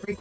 Re-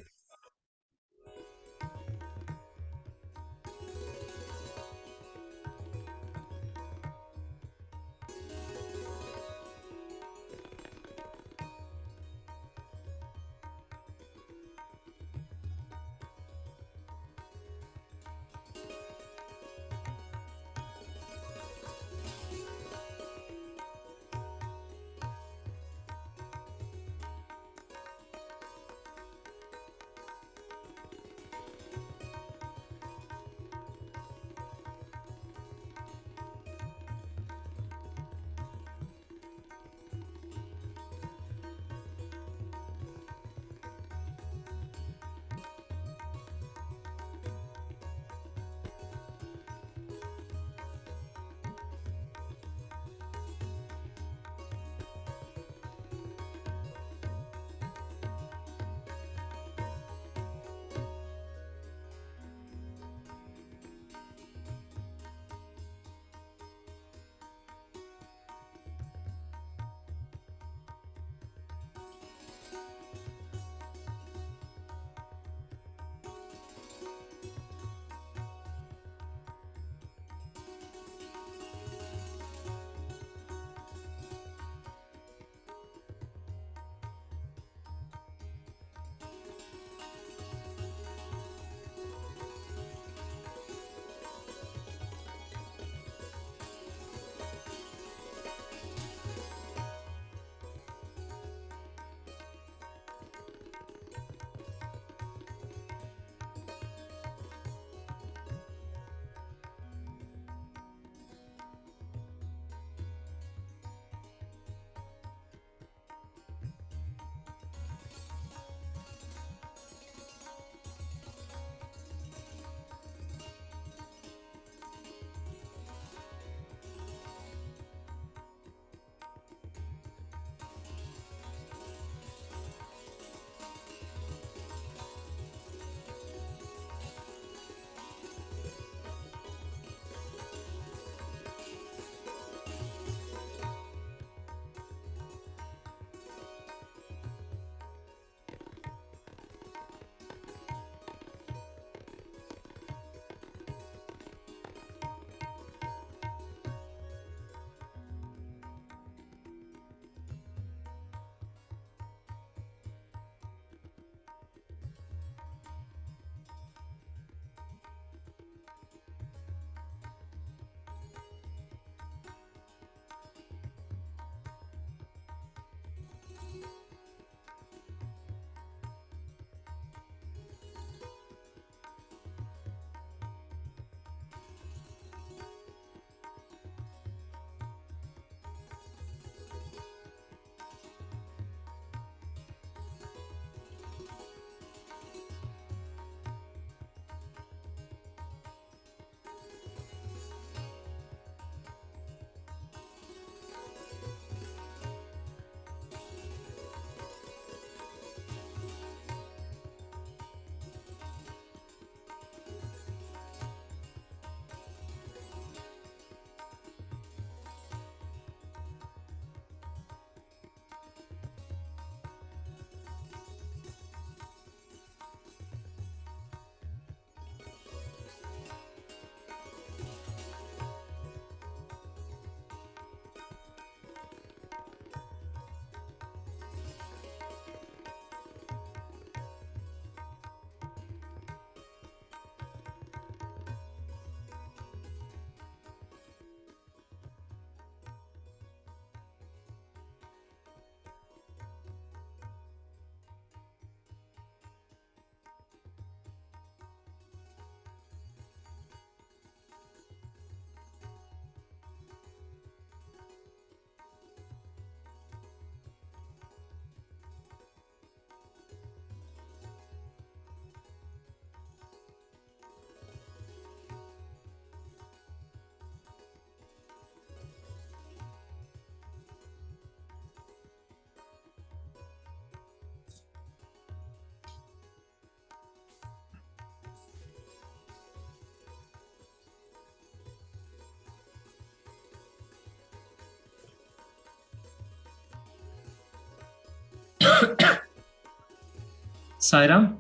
Sairam,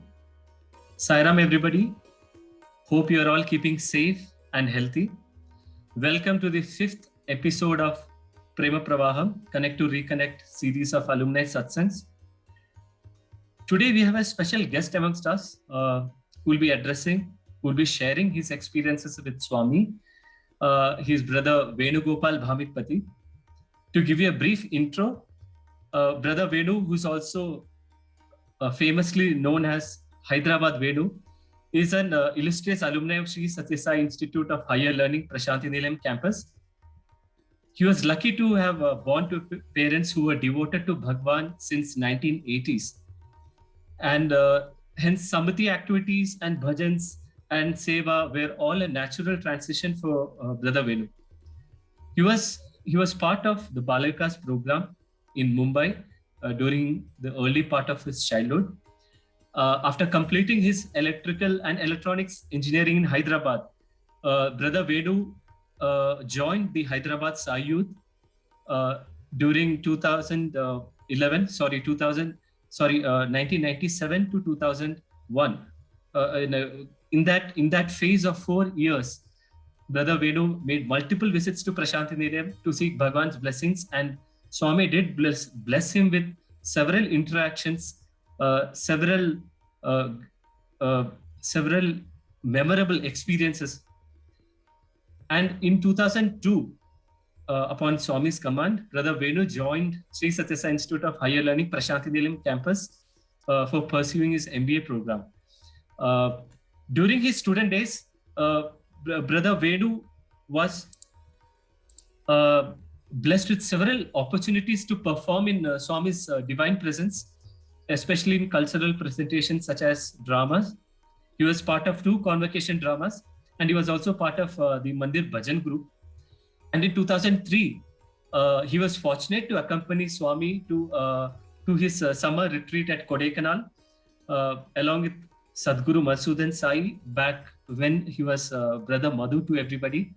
Sairam, everybody. Hope you are all keeping safe and healthy. Welcome to the fifth episode of Prema Pravaham Connect to Reconnect series of alumni satsangs. Today we have a special guest amongst us who will be sharing his experiences with Swami, his brother Venugopal Bhamitpati. To give you a brief intro, brother Venu, who's also famously known as Hyderabad Venu, is an illustrious alumni of Sri Satya Sai Institute of Higher Learning, Prashanthi Nilayam campus. He was lucky to have born to parents who were devoted to Bhagwan since 1980s. And hence Samati activities and bhajans and seva were all a natural transition for Brother Venu. He was part of the Balavikas program in Mumbai during the early part of his childhood. After completing his electrical and electronics engineering in Hyderabad, Brother Venu joined the Hyderabad Sai Youth during 1997 to 2001. In that phase of 4 years, Brother Venu made multiple visits to Prashanthi Nilayam to seek Bhagwan's blessings, and Swami did bless him with several interactions, several memorable experiences. And in 2002, upon Swami's command, Brother Venu joined Sri Satya Sai Institute of Higher Learning, Prashanthi Nilayam campus for pursuing his MBA program. During his student days, Brother Venu was blessed with several opportunities to perform in Swami's divine presence, especially in cultural presentations such as dramas. He was part of 2 convocation dramas, and he was also part of the Mandir Bhajan group. And in 2003, he was fortunate to accompany Swami to his summer retreat at Kodaikanal, along with Sadhguru Madhusudan Sai back when he was Brother Madhu to everybody.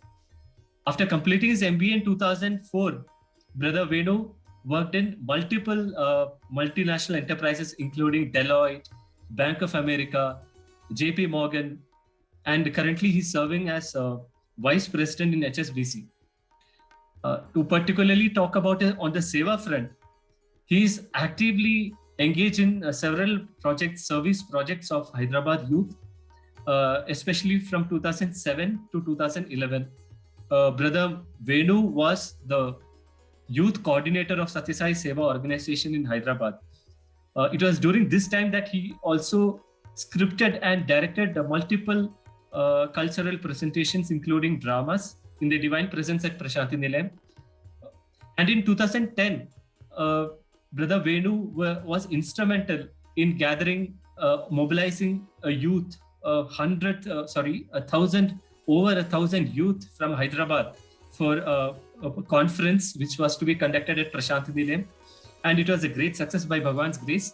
After completing his MBA in 2004, Brother Venu worked in multiple multinational enterprises, including Deloitte, Bank of America, JP Morgan, and currently he's serving as Vice President in HSBC. To particularly talk about it on the Seva front, he's actively engaged in several service projects of Hyderabad youth, especially from 2007 to 2011. Brother Venu was the youth coordinator of Satya Sai Seva organization in Hyderabad. It was during this time that he also scripted and directed multiple cultural presentations, including dramas in the Divine Presence at Prashanthi Nilayam. And in 2010, Brother Venu was instrumental in mobilizing a youth, over 1,000 youth from Hyderabad for a conference which was to be conducted at Prashanthi Nilayam, and it was a great success by Bhagwan's grace.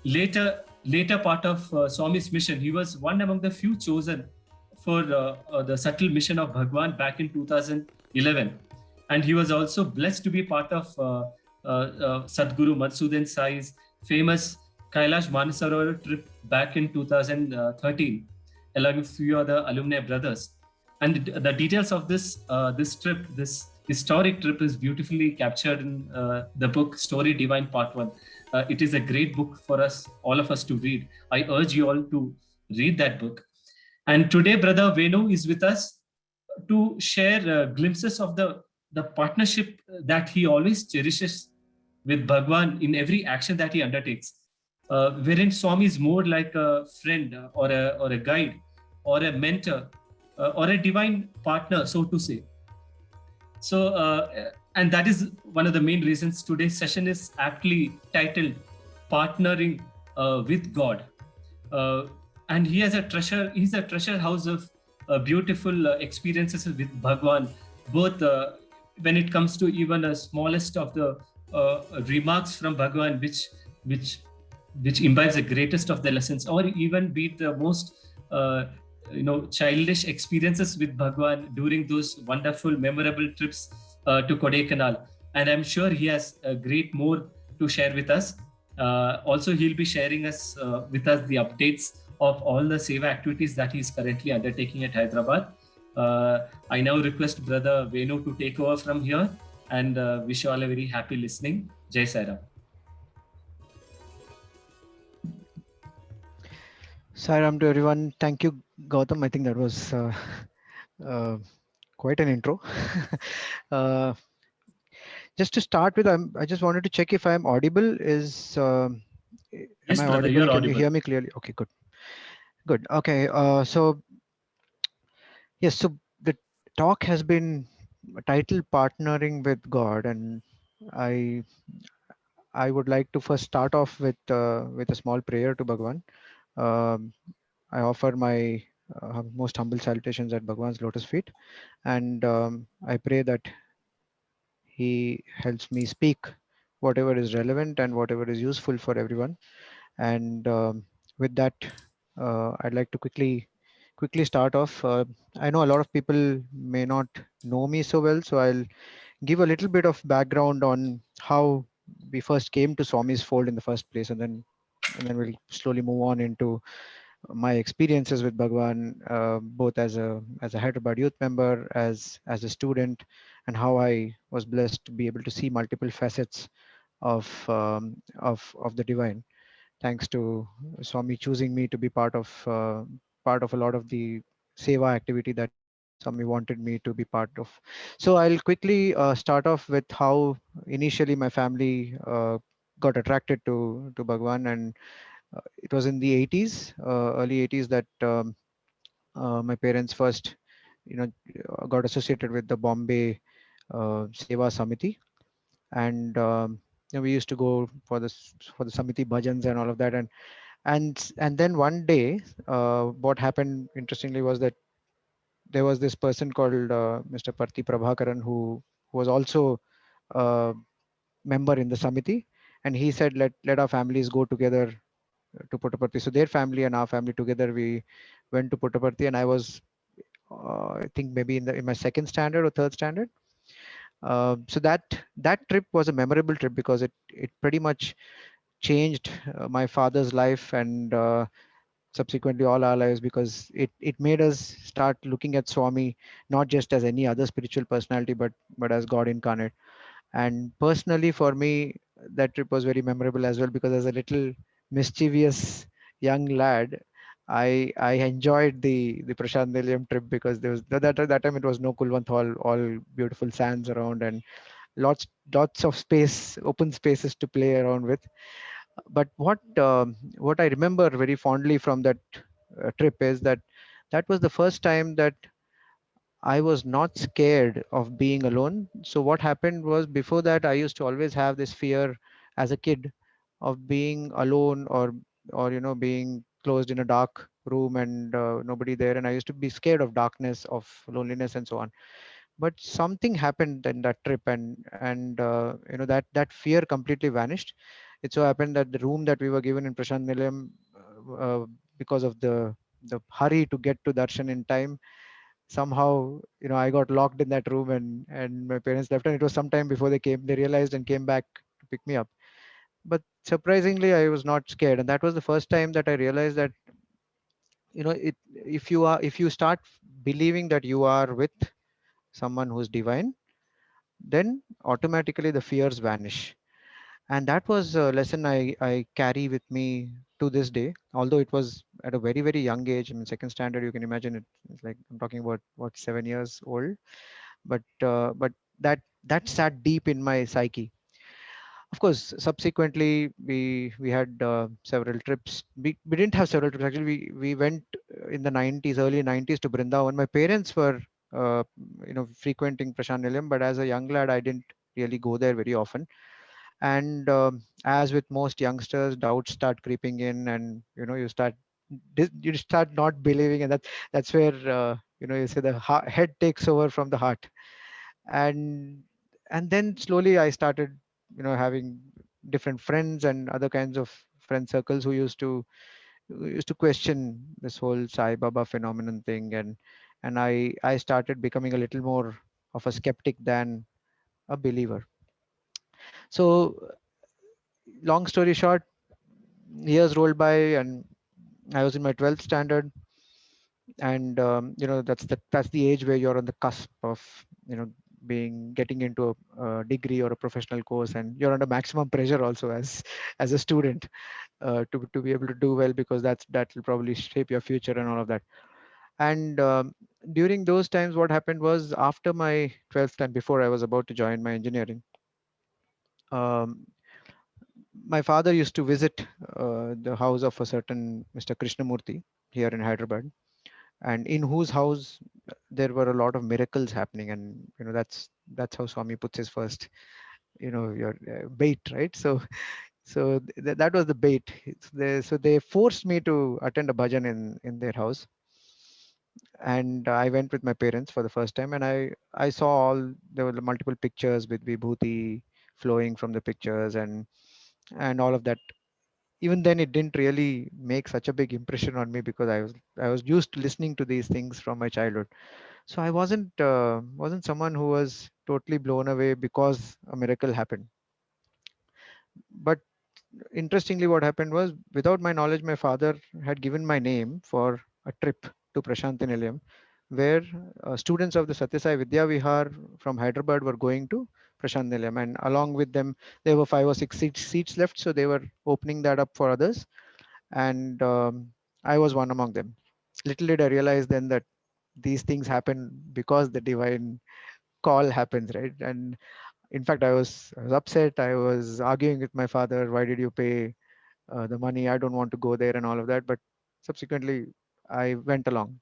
Later part of Swami's mission, he was one among the few chosen for the subtle mission of Bhagwan back in 2011, and he was also blessed to be part of Sadhguru Madhusudan Sai's famous Kailash Manasarovar trip back in 2013, along with a few other alumni brothers. And the details of this trip, this historic trip, is beautifully captured in the book Story Divine Part 1. It is a great book for all of us to read. I urge you all to read that book. And today, Brother Venu is with us to share glimpses of the partnership that he always cherishes with Bhagwan in every action that he undertakes, wherein Swami is more like a friend or a guide or a mentor or a divine partner, so to say. So, and that is one of the main reasons today's session is aptly titled Partnering with God. And he's a treasure house of beautiful experiences with Bhagwan, both when it comes to even the smallest of the remarks from Bhagwan, which imbibes the greatest of the lessons, or even be the most childish experiences with Bhagwan during those wonderful, memorable trips to Kodaikanal. And I'm sure he has a great more to share with us. Also, he'll be sharing us with us the updates of all the seva activities that he's currently undertaking at Hyderabad. I now request Brother Venu to take over from here and wish you all a very happy listening. Jai Sairam. Sairam to everyone. Thank you, Gautam. I think that was uh, quite an intro. uh, just to start with, I just wanted to check if I'm audible. Am Yes, I brother, audible? you're Can you audible. hear me clearly? Okay, good, good. Okay, so yes, so the talk has been titled "Partnering with God," and I I would like to first start off with a small prayer to Bhagwan. Um, I offer my most humble salutations at Bhagwan's lotus feet, and I pray that he helps me speak whatever is relevant and whatever is useful for everyone. And with that, I'd like to quickly start off. I know a lot of people may not know me so well, so I'll give a little bit of background on how we first came to Swami's fold in the first place, and then we'll slowly move on into my experiences with Bhagwan, both as a Hyderabad youth member, as a student, and how I was blessed to be able to see multiple facets of the divine. Thanks to Swami choosing me to be part of a lot of the seva activity that Swami wanted me to be part of. So I'll quickly start off with how initially my family got attracted to Bhagwan, and it was in the 80s, early 80s, that my parents first, got associated with the Bombay Seva Samiti, and we used to go for the Samiti bhajans and all of that, and then one day, what happened interestingly was that there was this person called Mr. Parthi Prabhakaran who was also a member in the Samiti, and he said, let our families go together to Puttaparthi. So their family and our family together, we went to Puttaparthi, and I was, I think maybe in my second standard or third standard. So that trip was a memorable trip because it pretty much changed my father's life, and subsequently all our lives, because it made us start looking at Swami not just as any other spiritual personality, but as God incarnate. And personally, for me, that trip was very memorable as well, because as a little mischievous young lad, I enjoyed the Prashant Nilayam trip, because there was that time it was no Kulwant Hall, all beautiful sands around, and lots of space, open spaces to play around with. But what I remember very fondly from that trip is that that was the first time that I was not scared of being alone. So what happened was, before that, I used to always have this fear as a kid of being alone, or being closed in a dark room and nobody there, and I used to be scared of darkness, of loneliness, and so on. But something happened in that trip, and that fear completely vanished. It so happened that the room that we were given in Prashant Nilayam, because of the hurry to get to darshan in time, somehow I got locked in that room, and my parents left, and it was some time before they realized and came back to pick me up. But surprisingly, I was not scared, and that was the first time that I realized that if you start believing that you are with someone who's divine, then automatically the fears vanish. And that was a lesson I carry with me to this day, although it was at a very, very young age. I mean, second standard, you can imagine it's like I'm talking about, what, 7 years old. But that sat deep in my psyche. Of course, subsequently we had several trips. We didn't have several trips, actually. We went in the 90s, early 90s, to Brindavan. My parents were frequenting Prashant Nilayam, but as a young lad, I didn't really go there very often. And as with most youngsters, doubts start creeping in, and you start not believing, and that's where you say the head takes over from the heart. And and then slowly I started having different friends and other kinds of friend circles who used to question this whole Sai Baba phenomenon thing, and I started becoming a little more of a skeptic than a believer. So long story short, years rolled by, and I was in my 12th standard. And that's the age where you're on the cusp of, being getting into a degree or a professional course, and you're under maximum pressure also as a student, to be able to do well, because that will probably shape your future and all of that. And during those times, what happened was, after my 12th and before I was about to join my engineering, um, my father used to visit the house of a certain Mr. Krishnamurti here in Hyderabad, and in whose house there were a lot of miracles happening. And that's how Swami puts his first, your bait, right? So that was the bait. So they forced me to attend a bhajan in their house, and I went with my parents for the first time, and I saw all, there were multiple pictures with vibhuti flowing from the pictures, and all of that. Even then, it didn't really make such a big impression on me, because I was used to listening to these things from my childhood. So I wasn't someone who was totally blown away because a miracle happened. But interestingly, what happened was, without my knowledge, my father had given my name for a trip to Prashanti Nilayam, where students of the Satyasai Vidya Vihar from Hyderabad were going to Prashant Nilayam, and along with them, there were 5 or 6 seats left, so they were opening that up for others, and I was one among them. Little did I realize then that these things happen because the divine call happens, right? And in fact, I was upset. I was arguing with my father. Why did you pay the money? I don't want to go there and all of that. But subsequently, I went along.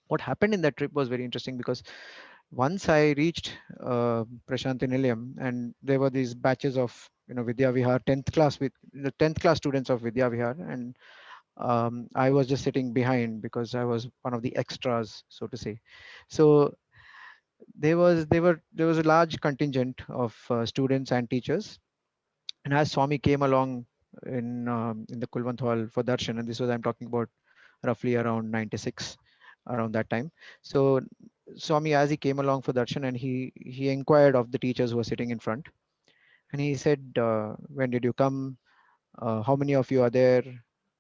What happened in that trip was very interesting, because once I reached Prashanti Nilayam, and there were these batches of, Vidya Vihar 10th class, with the 10th class students of Vidya Vihar, and I was just sitting behind because I was one of the extras, so to say. So there was a large contingent of students and teachers, and as Swami came along in the Kulwant Hall for darshan, and this was, I'm talking about, roughly around 96, around that time. So Swami, as he came along for darshan, and he inquired of the teachers who were sitting in front, and he said, when did you come? How many of you are there?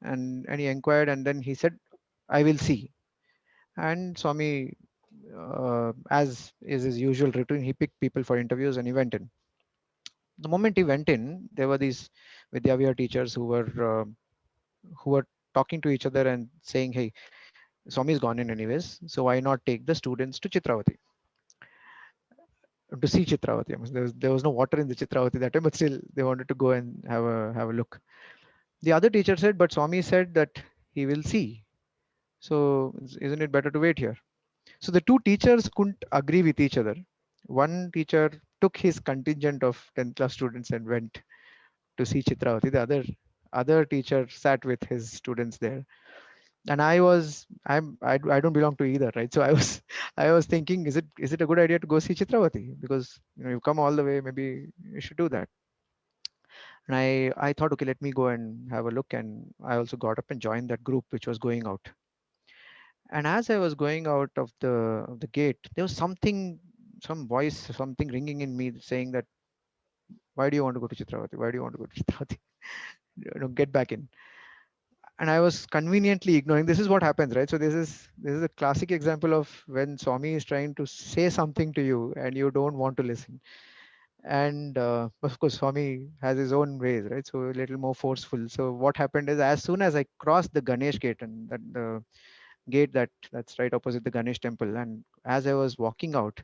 And he inquired, and then he said, I will see. And Swami, as is his usual routine, he picked people for interviews, and he went in. The moment he went in, there were these Vidyavihar teachers who were talking to each other and saying, "Hey, Swami is gone in anyways, so why not take the students to Chitravati to see Chitravati?" I mean, there was no water in the Chitravati that time, but still they wanted to go and have a look. The other teacher said, "But Swami said that he will see. So isn't it better to wait here?" So the two teachers couldn't agree with each other. One teacher took his contingent of 10th class students and went to see Chitravati. The other teacher sat with his students there. And I don't belong to either, right? So I was I was thinking, is it a good idea to go see Chitravati? Because you've come all the way, maybe you should do that. And I thought, okay, let me go and have a look. And I also got up and joined that group which was going out. And as I was going out of the gate, there was some voice, something ringing in me saying that, why do you want to go to Chitravati? Why do you want to go to Chitravati? Get back in. And I was conveniently ignoring. This is what happens, right? So this is a classic example of when Swami is trying to say something to you and you don't want to listen. And of course, Swami has his own ways, right? So a little more forceful. So what happened is, as soon as I crossed the Ganesh gate, and that the gate that's right opposite the Ganesh temple, and as I was walking out,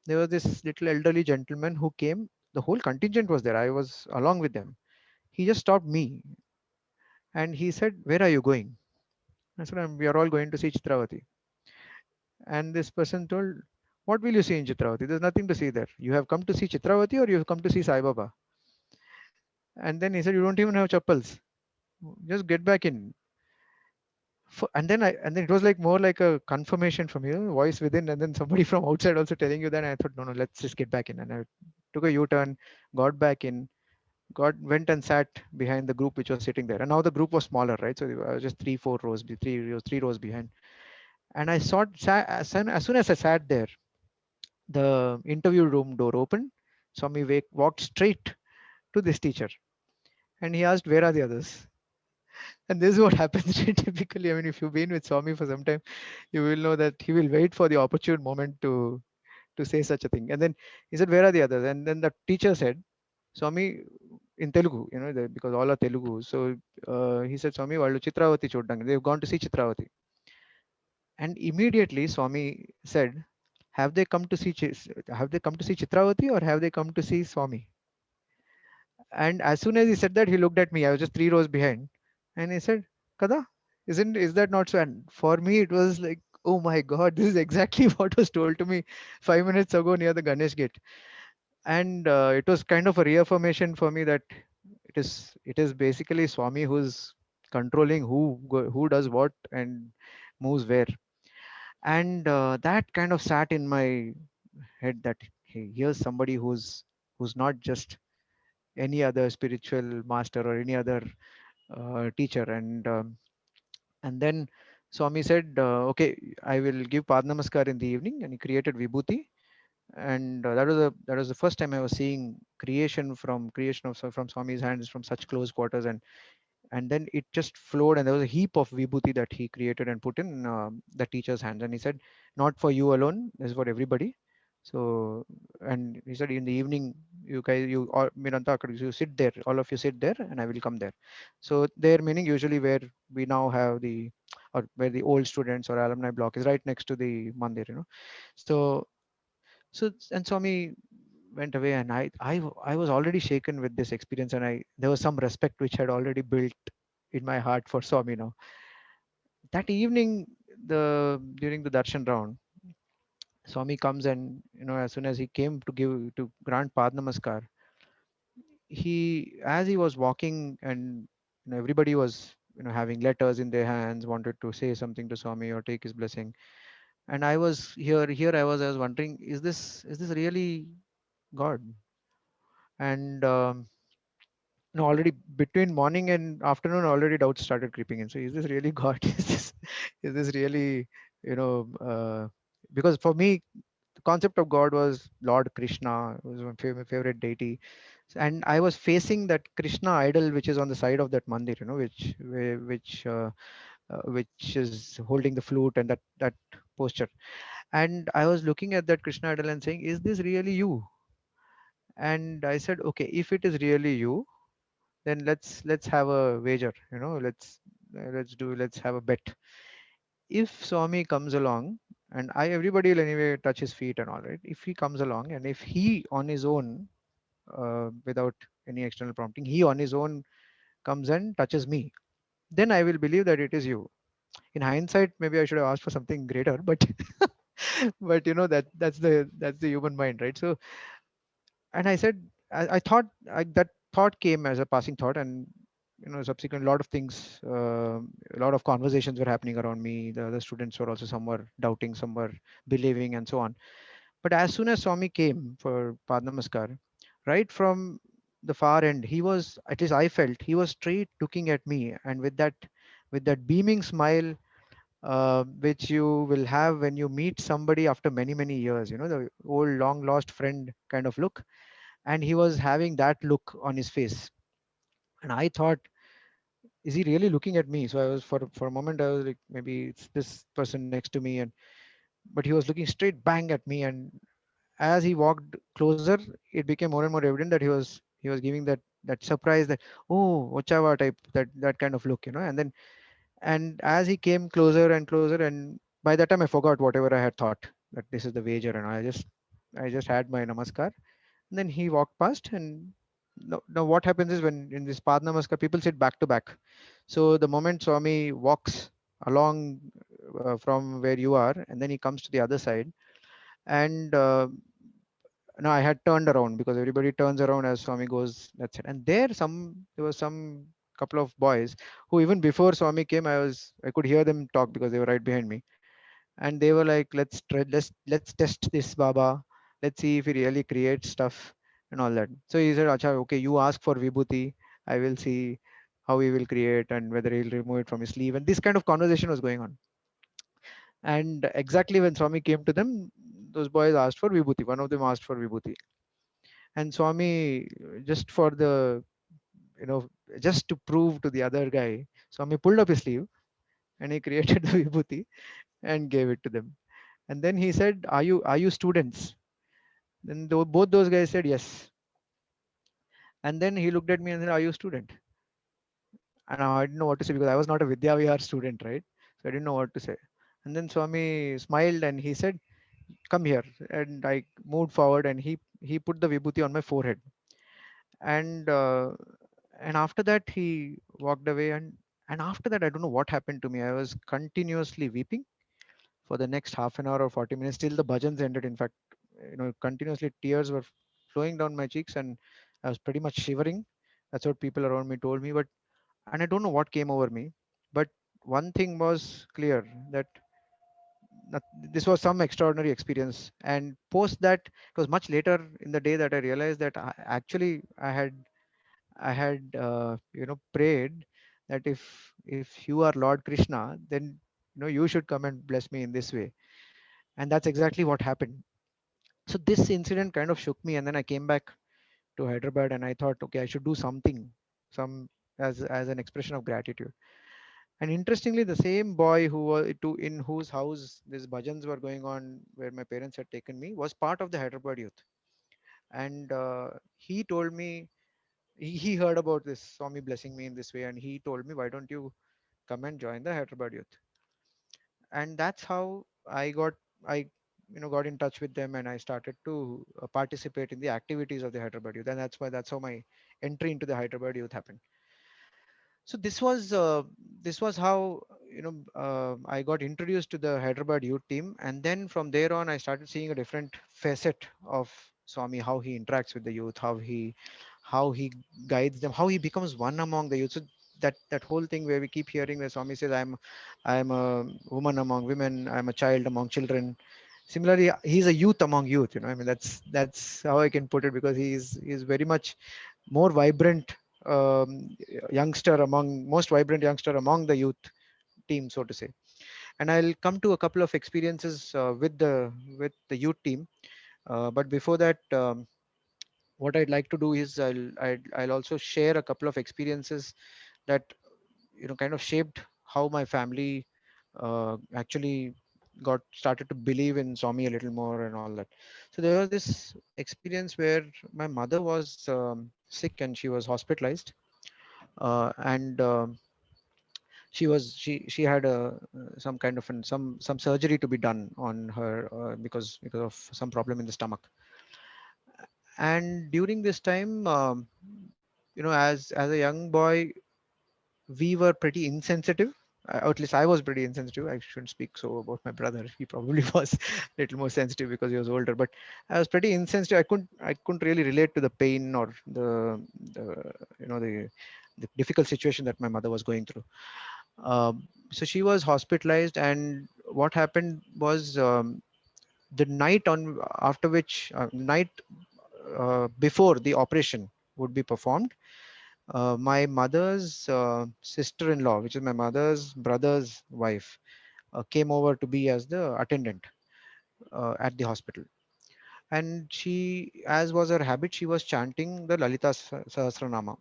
there was this little elderly gentleman who came. The whole contingent was there. I was along with them. He just stopped me and he said, "Where are you going?" I said, "We are all going to see Chitravati." And this person told, "What will you see in Chitravati? There's nothing to see there. You have come to see Chitravati, or you have come to see Sai Baba?" And then he said, "You don't even have chappals. Just get back in." And then it was like more like a confirmation from you, voice within, and then somebody from outside also telling you that. And I thought, no, no, let's just get back in. And I took a U-turn, got back in, went and sat behind the group which was sitting there. And now the group was smaller, right? So I was just 3 4 rows, 3 rows behind. And as soon as I sat there, the interview room door opened. Swami walked straight to this teacher, and he asked, "Where are the others?" And this is what happens typically. I mean, if you've been with Swami for some time, you will know that he will wait for the opportune moment to say such a thing. And then he said, "Where are the others?" And then the teacher said, "Swami," in Telugu, because all are Telugu. So he said, "Swami, వాళ్ళు Chitravati చూడడానికి, they've gone to see Chitravati." And immediately Swami said, have they come to see Chitravati, or have they come to see Swami?" And as soon as he said that, he looked at me. I was just 3 rows behind, and he said, "Kada, is that not so?" And for me, it was like, oh my God, this is exactly what was told to me 5 minutes ago near the Ganesh gate. And it was kind of a reaffirmation for me that it is basically Swami who's controlling who does what and moves where. And that kind of sat in my head that, hey, here's somebody who's not just any other spiritual master or any other teacher. And then Swami said, "Okay, I will give Pad Namaskar in the evening," and he created Vibhuti. And that was the first time I was seeing creation of from Swami's hands from such close quarters. And then it just flowed, and there was a heap of vibhuti that he created and put in the teacher's hands. And he said, "Not for you alone, this is for everybody." So, and he said, "In the evening, you guys, you all Miranta, you sit there, all of you sit there, and I will come there." So there, meaning usually where we now have or where the old students or alumni block is, right next to the mandir. So and Swami went away, and I was already shaken with this experience, and there was some respect which had already built in my heart for Swami now. That evening, the during the darshan round, Swami comes, and as soon as he came to grant Pad Namaskar, as he was walking, and everybody was having letters in their hands, wanted to say something to Swami or take his blessing. And I was I was wondering, is this really God? And already between morning and afternoon, already doubts started creeping in. So is this really God? Is this really, you know because for me, the concept of God was Lord Krishna, was my favorite deity. And I was facing that Krishna idol which is on the side of that mandir, which is holding the flute, and that posture. And I was looking at that Krishna idol and saying, "Is this really you?" And I said, "Okay, if it is really you, then let's have a wager. Let's have a bet. If Swami comes along, and everybody will anyway touch his feet and all, right? If he comes along, and if he on his own, without any external prompting, he on his own comes and touches me, then I will believe that it is you." In hindsight, maybe I should have asked for something greater, but but that's the human mind, right? So, and I said, I thought, that thought came as a passing thought. And subsequent, a lot of things, a lot of conversations were happening around me. The other students were also, some were doubting, some were believing, and so on. But as soon as Swami came for Pad Namaskar, right from the far end, he was, at least I felt, he was straight looking at me, and with that beaming smile, which you will have when you meet somebody after many many years, the old long lost friend kind of look. And he was having that look on his face. And I thought, is he really looking at me? So I was, for a moment, I was like, maybe it's this person next to me. And but he was looking straight bang at me. And as he walked closer, it became more and more evident that he was giving that surprise, that, "Oh, Ochava," type, that kind of look. And as he came closer and closer, and by that time I forgot whatever I had thought, that this is the wager. And I just had my namaskar. And then he walked past. And now what happens is, when in this Pad Namaskar, people sit back to back. So the moment Swami walks along from where you are, and then he comes to the other side. And no, I had turned around, because everybody turns around as Swami goes. That's it. And there was some couple of boys who, even before Swami came, I could hear them talk, because they were right behind me. And they were like, let's test this Baba. Let's see if he really creates stuff and all that. So he said, "Acha, okay, you ask for Vibhuti. I will see how he will create, and whether he'll remove it from his sleeve." And this kind of conversation was going on. And exactly when Swami came to them, those boys asked for Vibhuti. One of them asked for Vibhuti. And Swami, just for the you know, just to prove to the other guy, Swami pulled up his sleeve and he created the vibhuti and gave it to them. And then he said, are you students? Then both those guys said yes. And then he looked at me and said, are you a student? And I didn't know what to say because I was not a Vidya Vihar student, right? So I didn't know what to say. And then Swami smiled and he said, come here. And I moved forward and he put the vibhuti on my forehead. And and after that he walked away. And after that, I don't know what happened to me. I was continuously weeping for the next half an hour or 40 minutes till the bhajans ended. In fact, continuously tears were flowing down my cheeks and I was pretty much shivering. That's what people around me told me. But and I don't know what came over me, but one thing was clear, that this was some extraordinary experience. And post that, it was much later in the day that I realized that actually I had prayed that if you are Lord Krishna, then you should come and bless me in this way. And that's exactly what happened. So this incident kind of shook me, and then I came back to Hyderabad and I thought, okay, I should do something, some as an expression of gratitude. And interestingly, the same boy in whose house these bhajans were going on, where my parents had taken me, was part of the Hyderabad youth. And he told me, he heard about this, saw me blessing me in this way, and he told me, why don't you come and join the Hyderabad youth? And that's how I got in touch with them, and I started to participate in the activities of the Hyderabad youth. And that's how my entry into the Hyderabad youth happened. So this was how I got introduced to the Hyderabad youth team. And then from there on I started seeing a different facet of Swami, how he interacts with the youth, how he guides them, how he becomes one among the youth. So that whole thing where we keep hearing where Swami says, I'm a woman among women, I'm a child among children. Similarly, he's a youth among youth. I mean, that's how I can put it, because he's very much more vibrant, youngster among most vibrant youngster among the youth team, so to say. And I'll come to a couple of experiences with the youth team. But before that, what I'd like to do is I'll also share a couple of experiences that kind of shaped how my family actually got started to believe in Swami a little more and all that. So there was this experience where my mother was sick and she was hospitalized. And she had some kind of some surgery to be done on her, because of some problem in the stomach. And during this time, as a young boy, we were pretty insensitive. Or at least I was pretty insensitive. I shouldn't speak so about my brother. He probably was a little more sensitive because he was older. But I was pretty insensitive. I couldn't really relate to the pain or the you know the difficult situation that my mother was going through. So she was hospitalized, and what happened was, the night on after which night before the operation would be performed, my mother's sister-in-law, which is my mother's brother's wife, came over to be as the attendant at the hospital. And she, as was her habit, she was chanting the Lalita Sahasranama.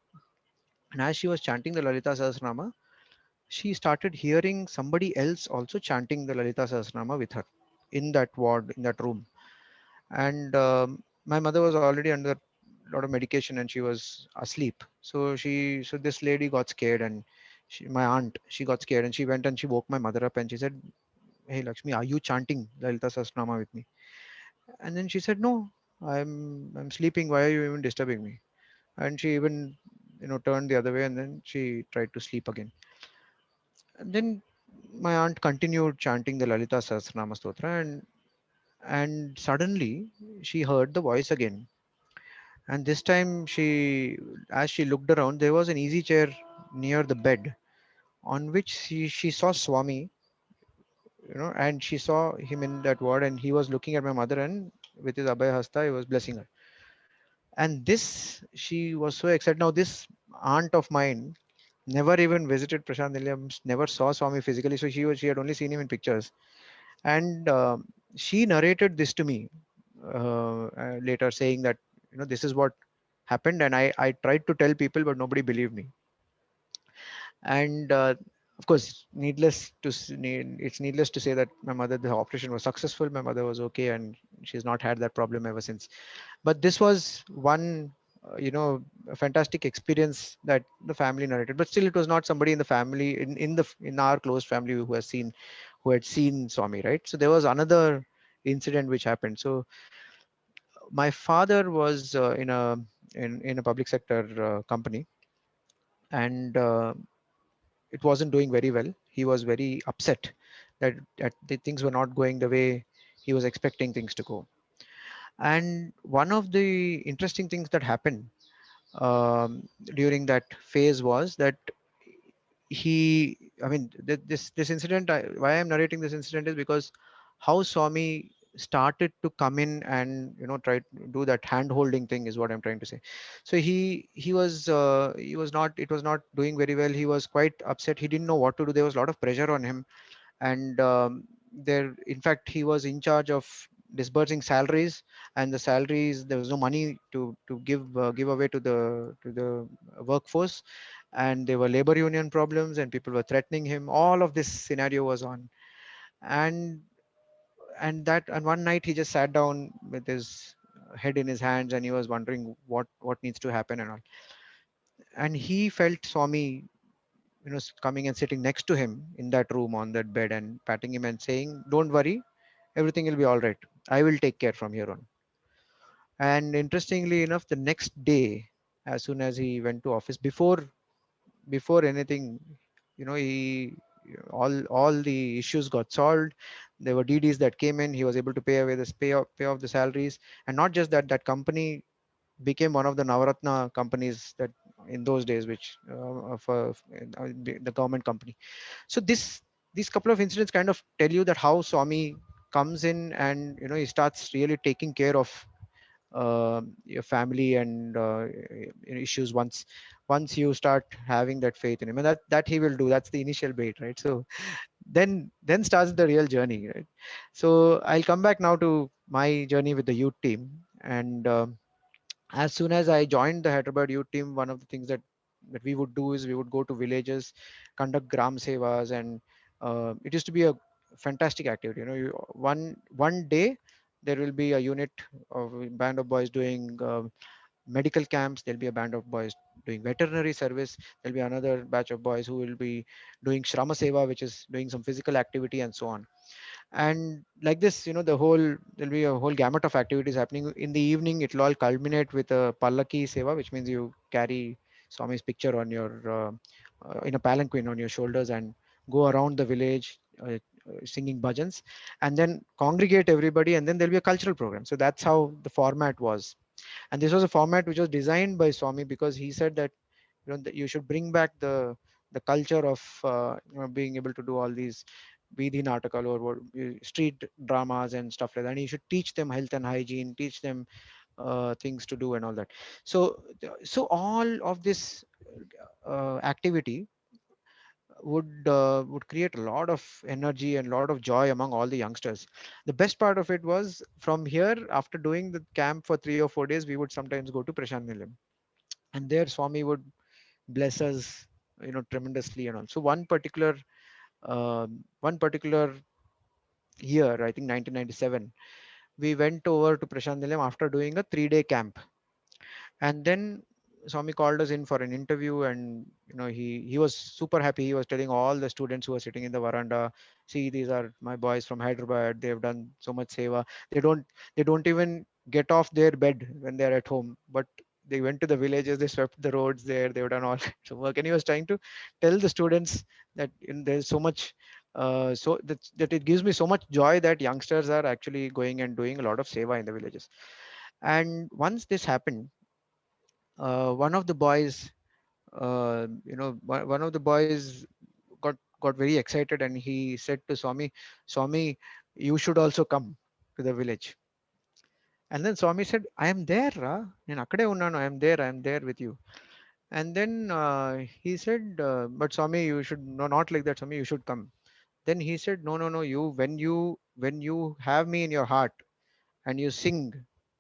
And as she was chanting the Lalita Sahasranama, she started hearing somebody else also chanting the Lalita Sahasranama with her in that ward, in that room. And my mother was already under a lot of medication and she was asleep. So this lady got scared, and my aunt, she got scared and she went and she woke my mother up and she said, "Hey Lakshmi, are you chanting Lalita Sahasranama with me?" And then she said, "No, I'm sleeping. Why are you even disturbing me?" And she even turned the other way and then she tried to sleep again. And then my aunt continued chanting the Lalita Sahasranama Stotra, and suddenly she heard the voice again. And this time, as she looked around, there was an easy chair near the bed on which she saw Swami, and she saw him in that ward, and he was looking at my mother, and with his Abhay Hasta, he was blessing her. And this, she was so excited. Now, this aunt of mine never even visited Prashant Nilayam, never saw Swami physically, so she had only seen him in pictures. And she narrated this to me later, saying that this is what happened, and I tried to tell people, but nobody believed me. And of course, it's needless to say that my mother, the operation was successful. My mother was okay, and she's not had that problem ever since. But this was one, a fantastic experience that the family narrated. But still, it was not somebody in the family, in our close family, who had seen Swami, right? So there was another incident which happened. So my father was in a public sector company, and it wasn't doing very well. He was very upset that the things were not going the way he was expecting things to go. And one of the interesting things that happened during that phase was that this incident, why I'm narrating this incident is because how Swami started to come in and try to do that hand holding thing is what I'm trying to say. So he was not it was not doing very well. He was quite upset. He didn't know what to do. There was a lot of pressure on him. And there in fact he was in charge of disbursing salaries, and the salaries, there was no money to give away to the workforce, and there were labor union problems, and people were threatening him. All of this scenario was on. and and one night he just sat down with his head in his hands, and he was wondering what needs to happen and all. And he felt Swami, coming and sitting next to him in that room on that bed and patting him and saying, "Don't worry, everything will be all right. I will take care from here on." And interestingly enough, the next day, as soon as he went to office, before anything, he all the issues got solved. There were DDs that came in. He was able to pay off the salaries. And not just that, that company became one of the Navaratna companies that in those days, which the government company. So these couple of incidents kind of tell you that how Swami comes in, and he starts really taking care of your family and issues. Once you start having that faith in him, and that he will do, that's the initial bait, right? So then starts the real journey, right? So I'll come back now to my journey with the youth team. And as soon as I joined the Hyderabad youth team, one of the things that we would do is we would go to villages, conduct gram sevas, and it used to be a fantastic activity. One day there will be a unit of band of boys doing medical camps. There'll be a band of boys doing veterinary service. There'll be another batch of boys who will be doing shrama seva, which is doing some physical activity, and so on. And like this, there'll be a whole gamut of activities happening. In the evening, it'll all culminate with a pallaki seva, which means you carry Swami's picture on your in a palanquin on your shoulders, and go around the village singing bhajans, and then congregate everybody, and then there'll be a cultural program. So that's how the format was. And this was a format which was designed by Swami, because he said that that you should bring back the culture of being able to do all these Vidhi Natakal, or street dramas and stuff like that. And you should teach them health and hygiene, teach them things to do and all that. So all of this activity would create a lot of energy and a lot of joy among all the youngsters. The best part of it was, from here, after doing the camp for 3 or 4 days, we would sometimes go to Prashant Nilayam, and there Swami would bless us, tremendously and all. So one particular year, I think 1997, we went over to Prashant Nilayam after doing a 3-day camp. And then Swami called us in for an interview, and he was super happy. He was telling all the students who were sitting in the veranda, "See, these are my boys from Hyderabad. They've done so much seva. They don't even get off their bed when they're at home, but they went to the villages, they swept the roads there, they've done all kinds of work." And he was trying to tell the students that there's so much, so that it gives me so much joy that youngsters are actually going and doing a lot of seva in the villages. And once this happened, one of the boys, one of the boys got very excited, and he said to Swami, "Swami, you should also come to the village." And then Swami said, "I am there, నేను అక్కడే ఉన్నాను. I am there with you." And then he said, "But Swami, you should no, not like that, Swami, you should come." Then he said, "No, no, no, when you have me in your heart, and you sing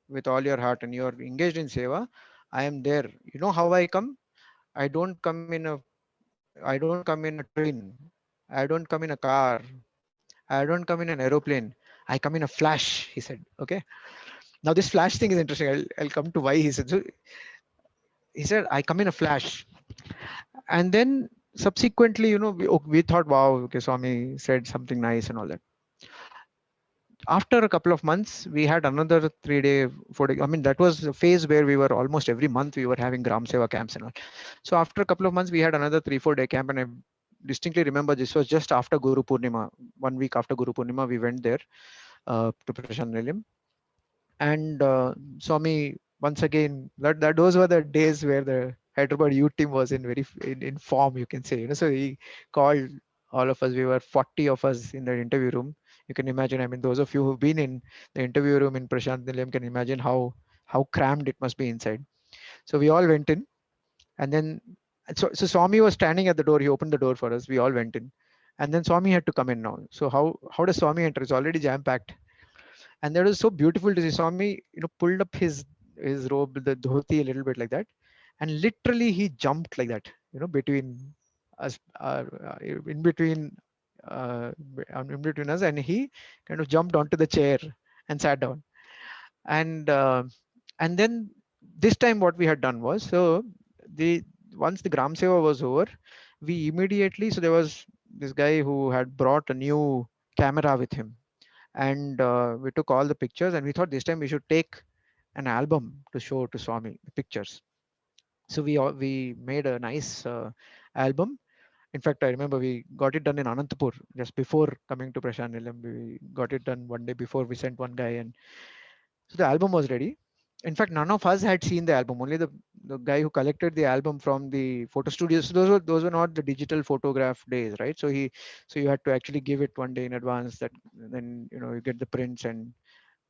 with all your heart, and you're engaged in seva, I am there. You know how I come? I don't come in a I don't come in a train. I don't come in a car. I don't come in an aeroplane. I come in a flash, he said. Okay. Now this flash thing is interesting. I'll come to why he said. So he said, I come in a flash. And then subsequently, we thought, wow, okay, Swami said something nice and all that. After a couple of months, we had another 3 day, 4 day. I mean, that was a phase where we were almost every month we were having Gram Seva camps and all. So after a couple of months, we had another 3, 4 day camp, and I distinctly remember this was just after Guru Purnima. 1 week after Guru Purnima, we went there to Prashant Nilayam, and Swami once again. That those were the days where the Hyderabad youth team was in very in form, you can say. So he called all of us. We were 40 of us in the interview room. You can imagine. I mean, those of you who've been in the interview room in Prashant Nilayam can imagine how crammed it must be inside. So we all went in, and then so Swami was standing at the door. He opened the door for us. We all went in, and then Swami had to come in now. So how does Swami enter? It's already jam packed, and that was so beautiful to see. Swami, pulled up his robe, the dhoti, a little bit like that, and literally he jumped like that, between us, in between, in between us, and he kind of jumped onto the chair and sat down. And and then this time, what we had done was, so the once the Gram Seva was over, we immediately, so there was this guy who had brought a new camera with him, and we took all the pictures, and we thought this time we should take an album to show to Swami the pictures. So we made a nice album. In fact, I remember we got it done in Anantapur just before coming to Prashant Nilayam. We got it done one day before. We sent one guy, and so the album was ready. In fact, none of us had seen the album. Only the guy who collected the album from the photo studios. So those were not the digital photograph days, right? So you had to actually give it one day in advance. That then you get the prints, and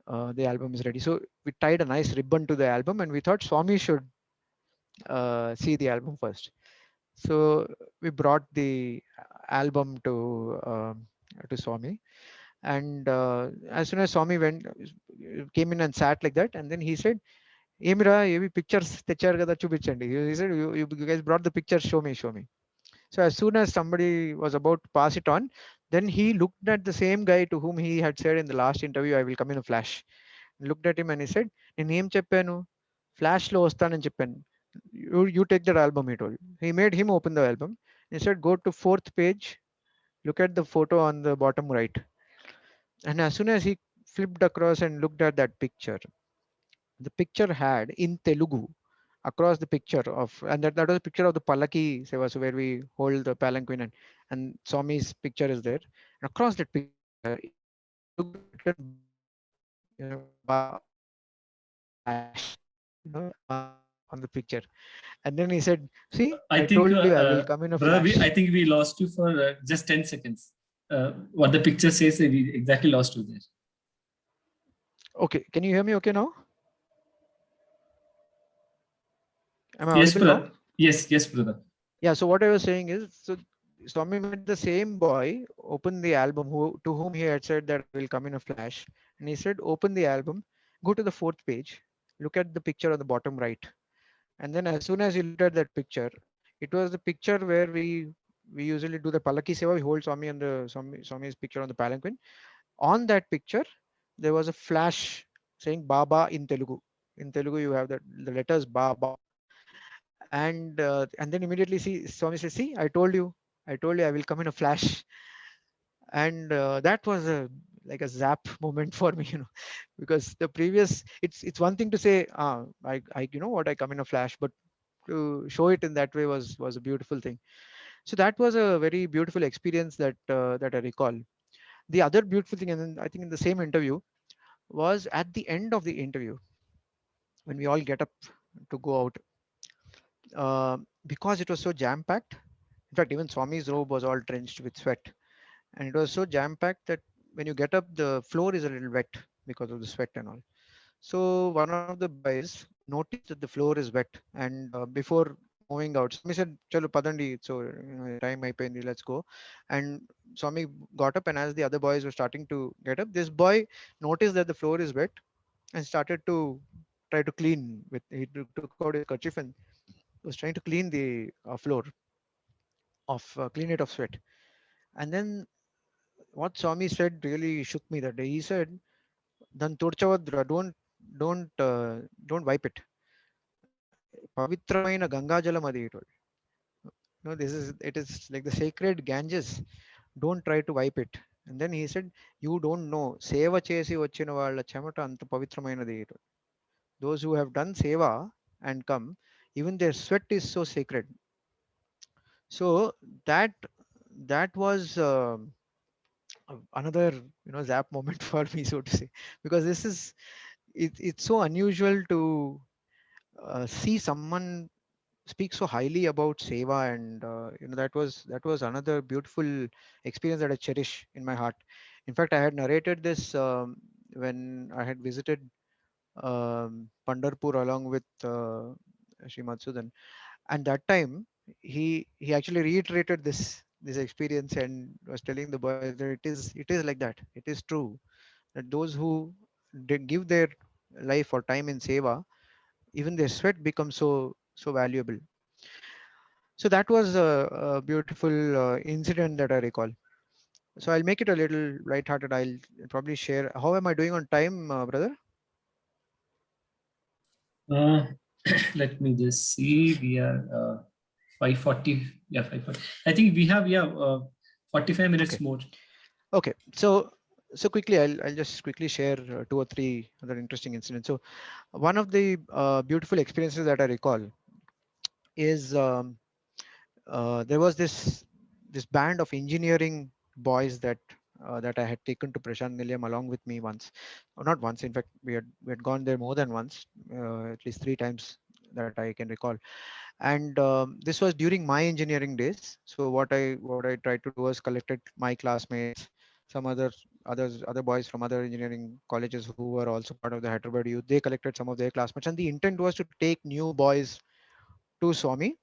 the album is ready. So we tied a nice ribbon to the album, and we thought Swami should see the album first. So we brought the album to Swami, and as soon as Swami came in and sat like that, and then he said, "Emira, evi pictures తెచ్చారు కదా చూపించండి." He said, "You guys brought the pictures. Show me." So as soon as somebody was about to pass it on, then he looked at the same guy to whom he had said in the last interview, "I will come in a flash." Looked at him and he said, "నేను ఏం చెప్పాను? Flash లో వస్తానని చెప్పాను. You take that album," he told. He made him open the album. He said, "Go to fourth page. Look at the photo on the bottom right." And as soon as he flipped across and looked at that picture, the picture had in Telugu across the picture of, and that was a picture of the Palaki Seva, so where we hold the palanquin, and Swami's picture is there. And across that picture in Telugu it was written Baba, flash, on the picture. And then he said, "See, I I think, told you I will come in a brother, flash." I think we lost you for just 10 seconds. What the picture says, we exactly lost you there. Okay, can you hear me okay now? Am I Yes, audible now? brother. Yes, brother. Yeah, so what I was saying is, so Swami made the same boy open the album to whom he had said that I will come in a flash. And he said, "Open the album, go to the fourth page, look at the picture on the bottom right." And then as soon as he looked at that picture, it was the picture where we usually do the Palaki Seva. We hold Swami and Swami's picture on the palanquin. On that picture, there was a flash saying Baba in Telugu. In Telugu, you have the letters Baba, and then immediately Swami says, "See, I told you, I will come in a flash." And that was a like a zap moment for me, because the previous, it's one thing to say, I what, I come in a flash, but to show it in that way was a beautiful thing. So that was a very beautiful experience that I recall. The other beautiful thing, and then I think in the same interview, was at the end of the interview when we all get up to go out, because it was so jam packed. In fact, even Swami's robe was all drenched with sweat, and it was so jam packed that when you get up, the floor is a little wet because of the sweat and all. So one of the boys noticed that the floor is wet, and before moving out, Swami said, "Chalo padandi." So time అయిపోయింది, let's go. And Swami got up, and as the other boys were starting to get up, this boy noticed that the floor is wet and started to try to clean with, he took out his kerchief and was trying to clean the floor of clean it of sweat. And then what Swami said really shook me that day. He said, "Dan Turchavadra, don't wipe it. Pavitramaina Ganga Jalam adi," he told. No, this is, it is like the sacred Ganges. Don't try to wipe it. And then he said, "You don't know. Seva chesi vachina valla chamata anta pavitramainadi," he told. Those who have done seva and come, even their sweat is so sacred. So that that was another, zap moment for me, so to say, because this is, it's so unusual to see someone speak so highly about seva. And that was another beautiful experience that I cherish in my heart. In fact, I had narrated this when I had visited Pandarpur along with Sri Madhusudan. And that time he actually reiterated this experience and was telling the boys that it is like that. It is true that those who give their life or time in seva, even their sweat becomes so valuable. So that was a beautiful incident that I recall. So I'll make it a little lighthearted. I'll probably share. How am I doing on time, brother? Uh, let me just see. We are 5:40. Yeah, 5:40. I think we have, 45 minutes Okay. more. Okay. So quickly, I'll just quickly share two or three other interesting incidents. So one of the beautiful experiences that I recall is, there was this band of engineering boys that I had taken to Prashant Nilayam along with me once, or not once. In fact, we had gone there more than once, at least three times that I can recall. And this was during my engineering days. So what I tried to do was collected my classmates, some other boys from other engineering colleges who were also part of the Hyderabad youth. They collected some of their classmates, and the intent was to take new boys to Swami,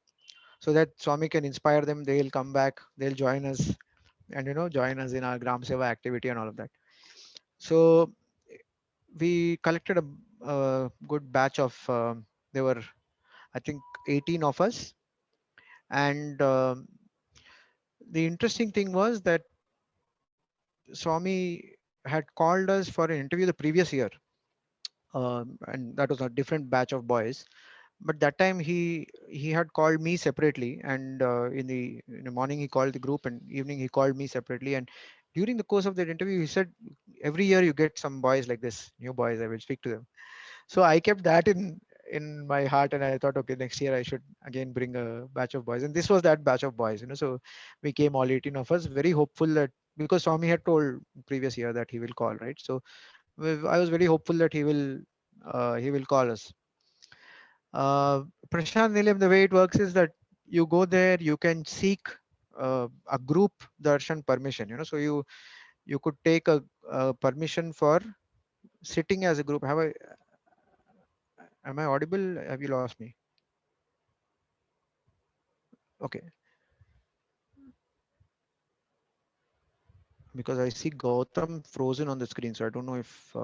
so that Swami can inspire them. They'll come back, they'll join us, and join us in our Gram Seva activity and all of that. So we collected a good batch of. There were, I think, 18 of us, and the interesting thing was that Swami had called us for an interview the previous year, and that was a different batch of boys. But that time he had called me separately, and in the morning he called the group, and evening he called me separately. And during the course of that interview, he said, "Every year you get some boys like this, new boys. I will speak to them." So I kept that in my heart, and I thought, okay, next year I should again bring a batch of boys. And this was that batch of boys. So we came all 18 of us, very hopeful that, because Swami had told previous year that he will call, right? So I was very hopeful that he will call us. Prashant Nilayam, the way it works is that you go there, you can seek a group darshan permission. So you could take a permission for sitting as a group. Am I audible? Have you lost me? Okay, because I see Gautam frozen on the screen, so I don't know if.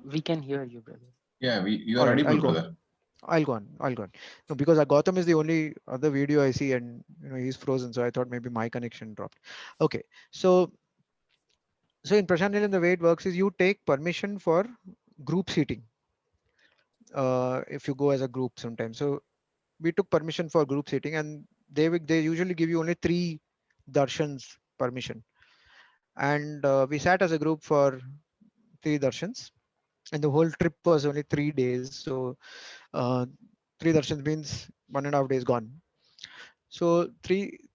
We can hear you, brother. Yeah, you All are right, audible, I'll go on. brother. I'll go on. I'll go on. No, because Gautam is the only other video I see, and he's frozen. So I thought maybe my connection dropped. Okay, so in Prashant Nilayam, the way it works is you take permission for group seating. If you go as a group sometimes, so we took permission for group seating, and they usually give you only 3 darshans permission, and we sat as a group for 3 darshans, and the whole trip was only 3 days. So uh, 3 darshans means 1.5 days gone. So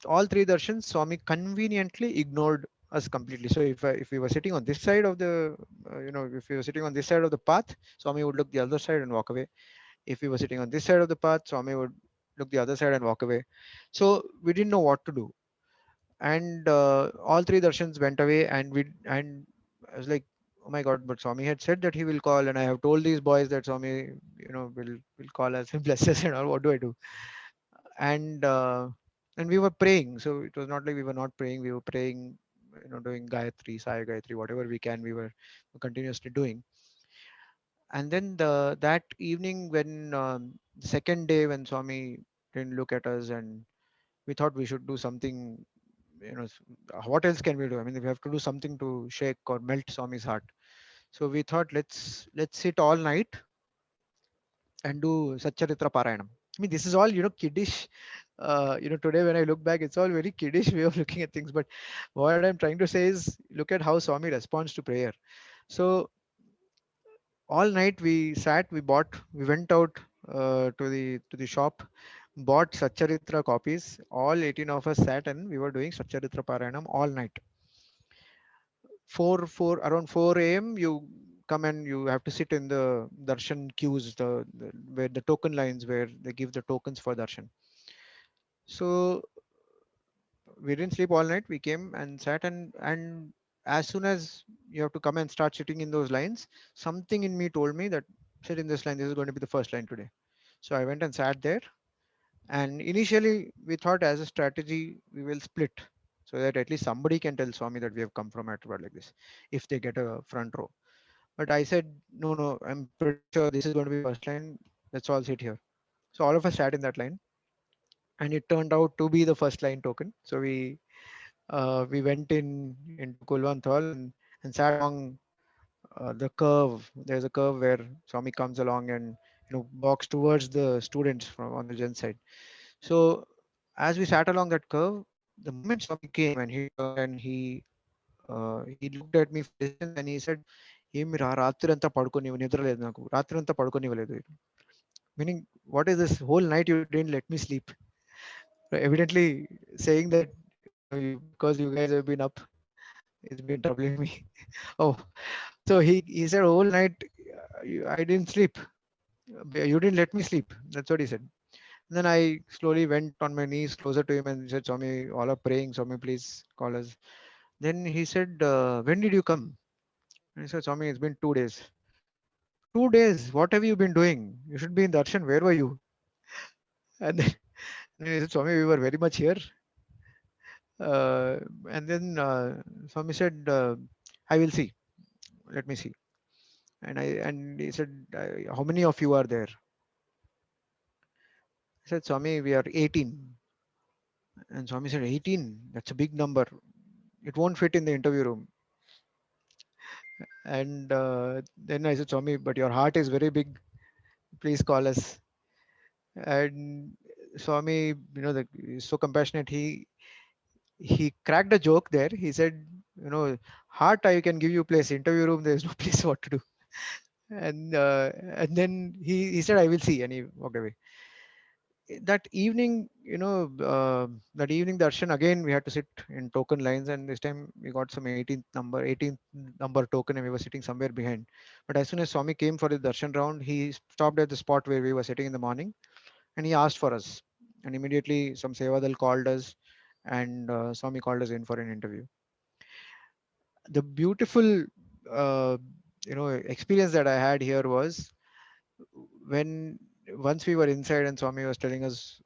all 3 darshans, Swami conveniently ignored us completely. So if we were sitting on this side of the, if we were sitting on this side of the path, Swami would look the other side and walk away. If we were sitting on this side of the path, Swami would look the other side and walk away. So we didn't know what to do, and all 3 darshans went away, and I was like, oh my God! But Swami had said that he will call, and I have told these boys that Swami, will call us and bless us and all. What do I do? And and we were praying. So it was not like we were not praying. We were praying, doing Gayatri, Sai Gayatri, whatever we can. We were continuously doing. And then that evening, when the second day, when Swami didn't look at us, and we thought we should do something, what else can we do? I mean, we have to do something to shake or melt Swami's heart. So we thought, let's sit all night and do Satcharitra Parayanam. I mean, this is all, kiddish. Today when I look back, it's all very kiddish way of looking at things. But what I'm trying to say is, look at how Swami responds to prayer. So all night we sat, we went out to the shop, bought Satcharitra copies. All 18 of us sat and we were doing Satcharitra Parayanam all night. 4 around 4 a.m. you come and you have to sit in the darshan queues, the where the token lines where they give the tokens for darshan. So we didn't sleep all night. We came and sat, and as soon as you have to come and start sitting in those lines, something in me told me that sit in this line. This is going to be the first line today. So I went and sat there. And initially we thought, as a strategy, we will split so that at least somebody can tell Swami that we have come from Hyderabad like this, if they get a front row. But I said, no, no, I'm pretty sure this is going to be first line. Let's all sit here. So all of us sat in that line, and it turned out to be the first line token. So we went in into Kulwant Hall, and sat along the curve. There's a curve where Swami comes along and walks towards the students from on the Gen side. So as we sat along that curve, the moment Swami came and he turned and he looked at me for a distance and he said, ఏమి రాత్రి అంతా పడుకొని నిద్ర లేదు నాకు రాత్రి అంతా పడుకోనివ్వలేదు meaning what is this whole night you didn't let me sleep, evidently saying that because you guys have been up, it's been troubling me. Oh, so he said whole night I didn't sleep, you didn't let me sleep, that's what he said. And then I slowly went on my knees closer to him and said, Swami, all are praying, Swami, please call us. Then he said, when did you come? And I said, Swami, it's been 2 days. 2 days, what have you been doing? You should be in darshan, where were you? And then, and he said, Swami, we were very much here. uh, and then Swami said, I will see, let me see. And he said, how many of you are there? I said, Swami, we are 18. And Swami said, 18, that's a big number, it won't fit in the interview room. And then I said, Swami, but your heart is very big, please call us. And Swami, he's so compassionate, he cracked a joke there. He said, heart I can give you place, interview room there is no place what to do. And then he said, I will see, and he walked away. That evening, that evening darshan again, we had to sit in token lines, and this time we got some 18th number token, and we were sitting somewhere behind. But as soon as Swami came for the darshan round, he stopped at the spot where we were sitting in the morning, and he asked for us. And immediately some Sevadal called us, and Swami called us in for an interview. The beautiful uh, experience that I had here was when once we were inside and Swami was telling us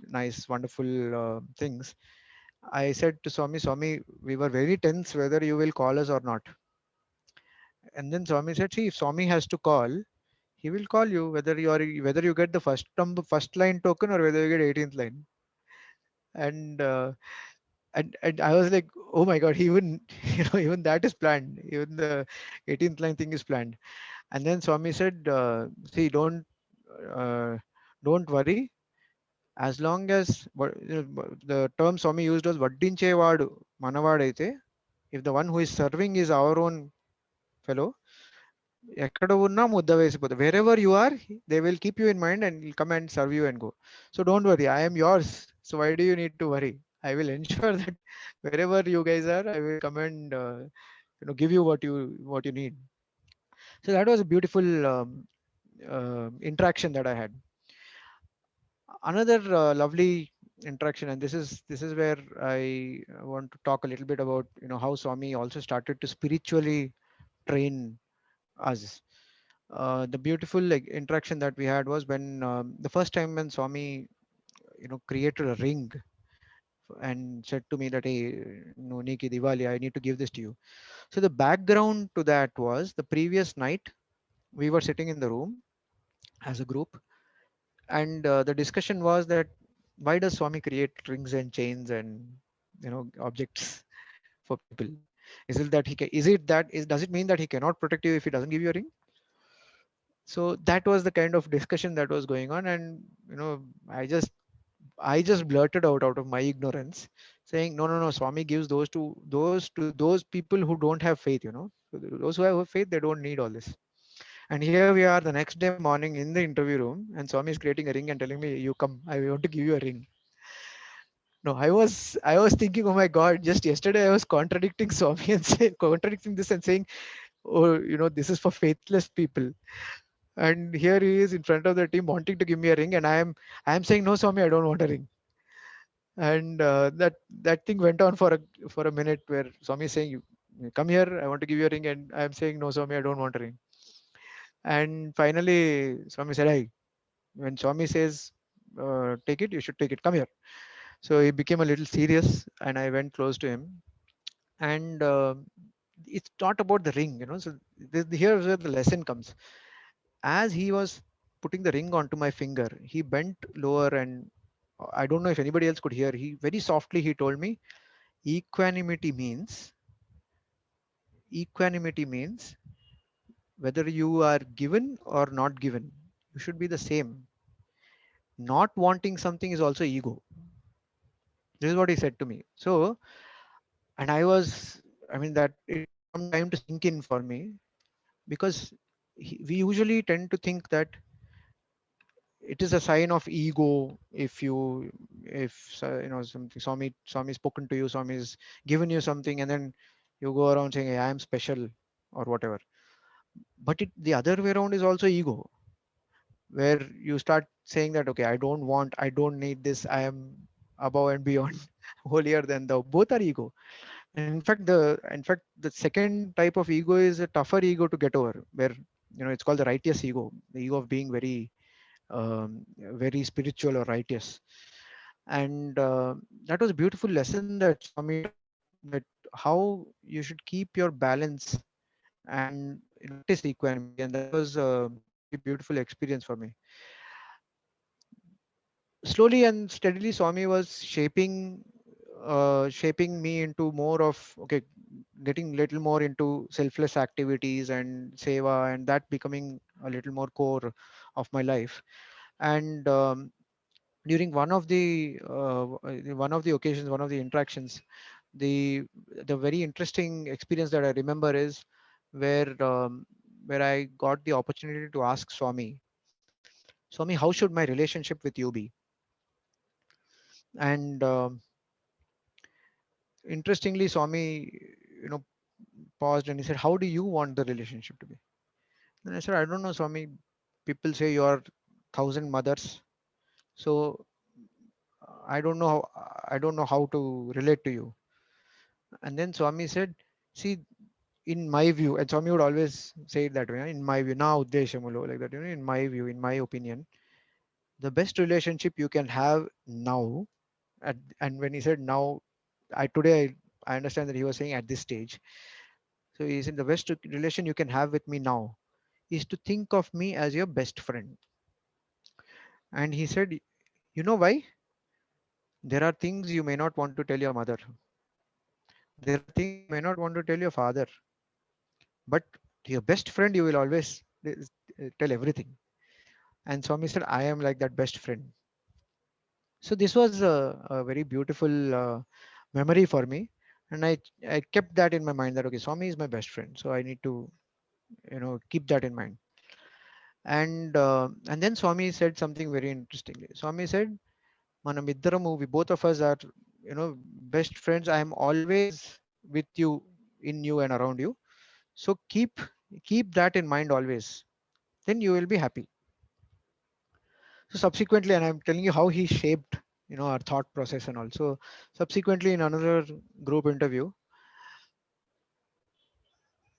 nice, wonderful things. I said to Swami, Swami, we were very tense whether you will call us or not. And then Swami said, see, if Swami has to call, he will call you whether you get the first line token or whether you get 18th line. And and I was like, oh my God, even even that is planned. Even the 18th line thing is planned. And then Swami said, see, uh, don't worry. As long as the term Swami used was Vaddinchevadu Manavadaite, if the one who is serving is our own fellow, ఎక్కడ ఉన్నా ముద్ద వేసిపోతుంది. Wherever you are, they will keep you in mind and will come and serve you and go. So don't worry, I am yours. So why do you need to worry? I will ensure that wherever you guys are, I will come and give you what you need. So that was a beautiful interaction that I had. Another lovely interaction, and this is where I want to talk a little bit about how Swami also started to spiritually train us. The beautiful interaction that we had was when the first time when Swami created a ring and said to me that, hey, no, Niki Diwali, I need to give this to you. So the background to that was the previous night we were sitting in the room as a group, and the discussion was that why does Swami create rings and chains and objects for people? Is it that does it mean that he cannot protect you if he doesn't give you a ring? So that was the kind of discussion that was going on, and I just blurted out of my ignorance, saying, no, no, no. Swami gives those people who don't have faith. So those who have faith, they don't need all this. And here we are the next day morning in the interview room, and Swami is creating a ring and telling me, "You come, I want to give you a ring." No, I was thinking, oh my God! Just yesterday I was contradicting Swami and contradicting this and saying, oh, this is for faithless people. And here he is in front of the team wanting to give me a ring, and I am saying, no, Swami, I don't want a ring. And that thing went on for a minute, where Swami is saying, you come here, I want to give you a ring, and I am saying, no, Swami, I don't want a ring. And finally Swami said, hey, when Swami says, take it, you should take it, come here. So he became a little serious, and I went close to him. And it's not about the ring. So here's where the lesson comes. As he was putting the ring onto my finger, he bent lower, and I don't know if anybody else could hear. He very softly he told me, equanimity means equanimity means whether you are given or not given, you should be the same. Not wanting something is also ego. This is what he said to me. So, and I mean, that it took some time to sink in for me, because we usually tend to think that it is a sign of ego if something, Swami spoken to you, Swami's given you something, and then you go around saying, hey, I am special or whatever. But the other way around is also ego, where you start saying that, okay, I don't need this, I am above and beyond, holier than thou. Both are ego. And in fact the second type of ego is a tougher ego to get over, where it's called the righteous ego, the ego of being very spiritual or righteous. And that was a beautiful lesson that Swami taught, that how you should keep your balance and practice equanimity. And that was a very beautiful experience for me. Slowly and steadily, Swami was shaping me into more of, okay, getting little more into selfless activities and seva, and that becoming a little more core of my life. And during one of the occasions, one of the interactions, the the very interesting experience that I remember is where where I got the opportunity to ask Swami, Swami, how should my relationship with you be? And interestingly, Swami, you know, paused and he said, how do you want the relationship to be? And I said, I don't know, Swami. People say you are thousand mothers. So I don't know how to relate to you. And then Swami said, see, in my view, and Swami would always say it that way, in my view, na uddeshamulo, like that, in my view, in my opinion, the best relationship you can have now, and when he said now, I understand that he was saying at this stage. So he said the best relation you can have with me now is to think of me as your best friend. And he said, you know why? There are things you may not want to tell your mother. There are things you may not want to tell your father. But to your best friend, you will always tell everything. And Swami said, I am like that best friend. So this was a very beautiful memory for me. And I kept that in my mind that, okay, Swami is my best friend. So I need to, keep that in mind. And then Swami said something very interestingly. Swami said, Manamiddaramu, we both of us are, best friends. I am always with you, in you and around you. So keep that in mind always. Then you will be happy. So subsequently, and I'm telling you how he shaped, our thought process and also subsequently in another group interview.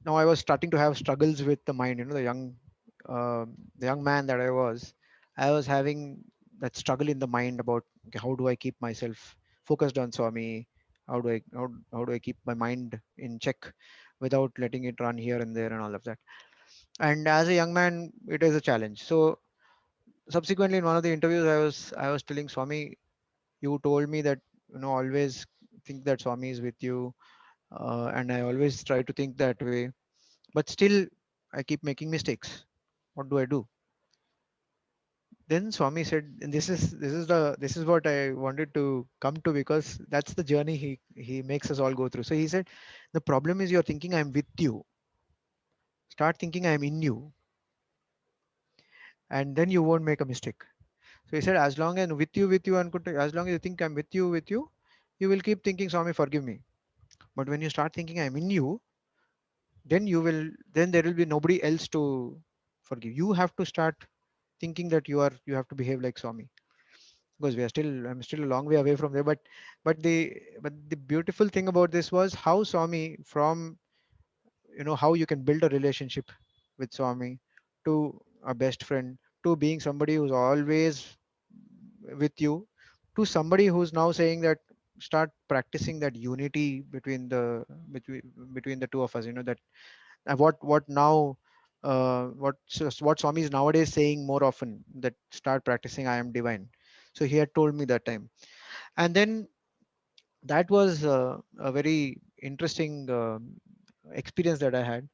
Now I was starting to have struggles with the mind, the young man that I was having that struggle in the mind about, okay, how do I keep myself focused on Swami? How do I keep my mind in check without letting it run here and there and all of that? And as a young man, it is a challenge. So subsequently, in one of the interviews, I was telling Swami, you told me that always think that Swami is with you, and I always try to think that way, but still I keep making mistakes. What do I do? Then Swami said, and this is what I wanted to come to, because that's the journey he makes us all go through. So he said, the problem is you're thinking I'm with you. Start thinking I'm in you, and then you won't make a mistake. So he said, as long as with you, and as long as you think I'm with you, you will keep thinking, Swami, forgive me. But when you start thinking I'm in you, then there will be nobody else to forgive. You have to start thinking that you have to behave like Swami, because I'm still a long way away from there. But the beautiful thing about this was how Swami, from how you can build a relationship with Swami, to a best friend, to being somebody who's always with you, to somebody who's now saying that start practicing that unity between between the two of us. That what now what Swami is nowadays saying more often, that start practicing I am divine. So he had told me that time. And then that was a very interesting experience that I had.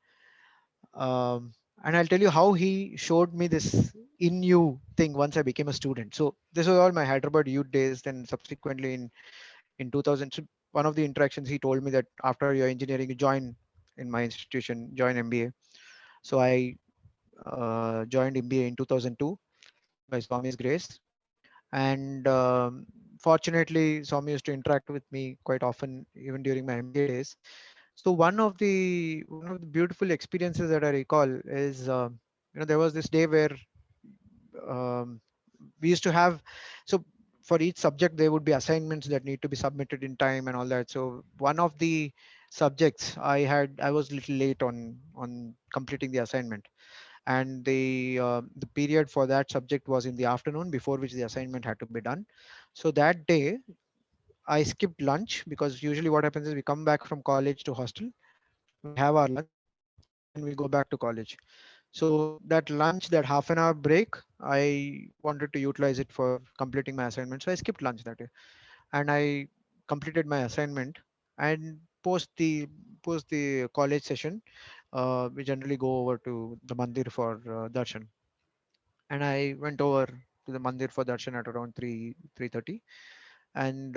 And I'll tell you how he showed me this in you thing once I became a student. So this was all my Hyderabad youth days. Then subsequently in 2000, so one of the interactions, he told me that after your engineering, you join in my institution, join MBA. So I joined MBA in 2002 by Swami's grace. And fortunately, Swami used to interact with me quite often, even during my MBA days. So one of the beautiful experiences that I recall is, there was this day where um, we used to have, so for each subject there would be assignments that need to be submitted in time and all that. So one of the subjects I was a little late on completing the assignment, and the period for that subject was in the afternoon, before which the assignment had to be done. So that day I skipped lunch, because usually what happens is we come back from college to hostel, we have our lunch, and then we go back to college. So that lunch, that half an hour break, I wanted to utilize it for completing my assignment. So I skipped lunch that day, and I completed my assignment. And post the college session, we generally go over to the mandir for darshan. And I went over to the mandir for darshan at around 3:30. And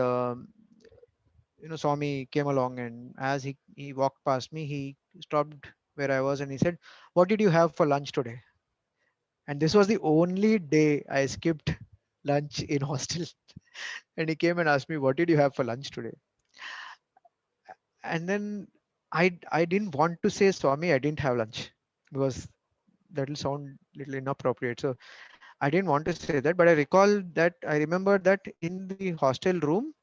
Swami came along, and as he walked past me, he stopped where I was, and he said, "What did you have for lunch today?" And this was the only day I skipped lunch in hostel. And he came and asked me, "What did you have for lunch today?" And then I didn't want to say, "Swami, I didn't have lunch," because that will sound little inappropriate. So I didn't want to say that, but I remember that in the hostel room,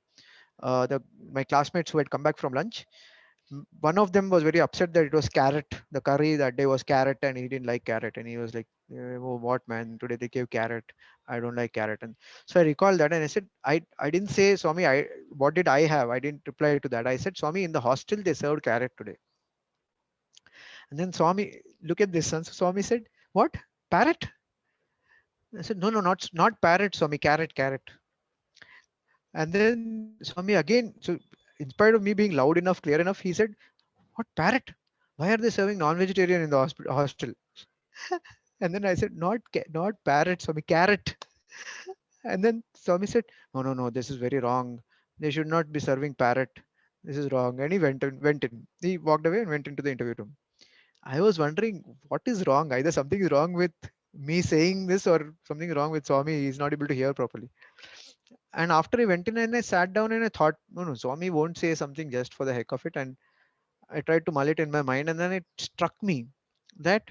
the my classmates who had come back from lunch, one of them was very upset that it was carrot. The curry that day was carrot, and he didn't like carrot. And he was like, "Oh, what man? Today they gave carrot. I don't like carrot." And so I recall that, and I said, I didn't say, "Swami, what did I have?" I didn't reply to that. I said, "Swami, in the hostel they served carrot today." And then Swami, look at this, son. So Swami said, "What? Parrot?" I said, "No, no, not parrot, Swami. Carrot, carrot." And then Swami again. So in spite of me being loud enough, clear enough, he said, "What parrot? Why are they serving non-vegetarian in the hostel?" And then I said, not parrot, Swami, carrot." And then Swami said, "No, no, no, this is very wrong. They should not be serving parrot. This is wrong." And he went in. He walked away and went into the interview room. I was wondering what is wrong. Either something is wrong with me saying this, or something wrong with Swami. He's not able to hear properly. And after he went in, and I sat down, and I thought, no, no, Swami won't say something just for the heck of it. And I tried to mull it in my mind, and then it struck me that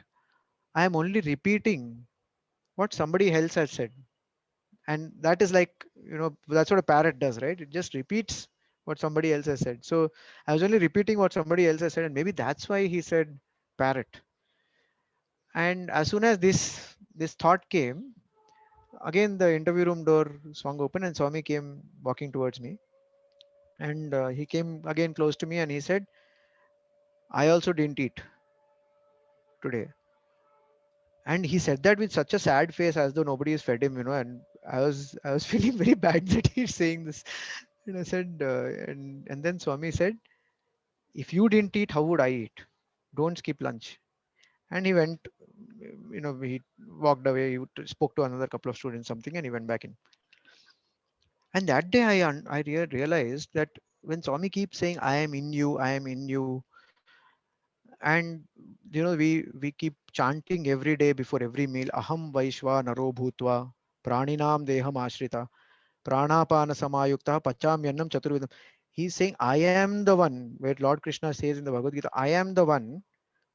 I am only repeating what somebody else has said. And that is like, that's what a parrot does, right? It just repeats what somebody else has said. So I was only repeating what somebody else has said, and maybe that's why he said parrot. And as soon as this thought came, again the interview room door swung open, and Swami came walking towards me. And he came again close to me, and he said, "I also didn't eat today." And he said that with such a sad face, as though nobody has fed him, and I was feeling very bad that he's saying this. And I said, and then Swami said, if you didn't eat, how would I eat? Don't skip lunch. And he went, he walked away. Spoke to another couple of students, something, and he went back in. And that day, I realized that when Swami keeps saying, "I am in you, I am in you," and we keep chanting every day before every meal, "Aham Vaishwa Naro Bhutva Praninam Deham Ashrita Pranapana Samayukta Pachamyannam Chaturvidam." He's saying, "I am the one," where Lord Krishna says in the Bhagavad Gita, "I am the one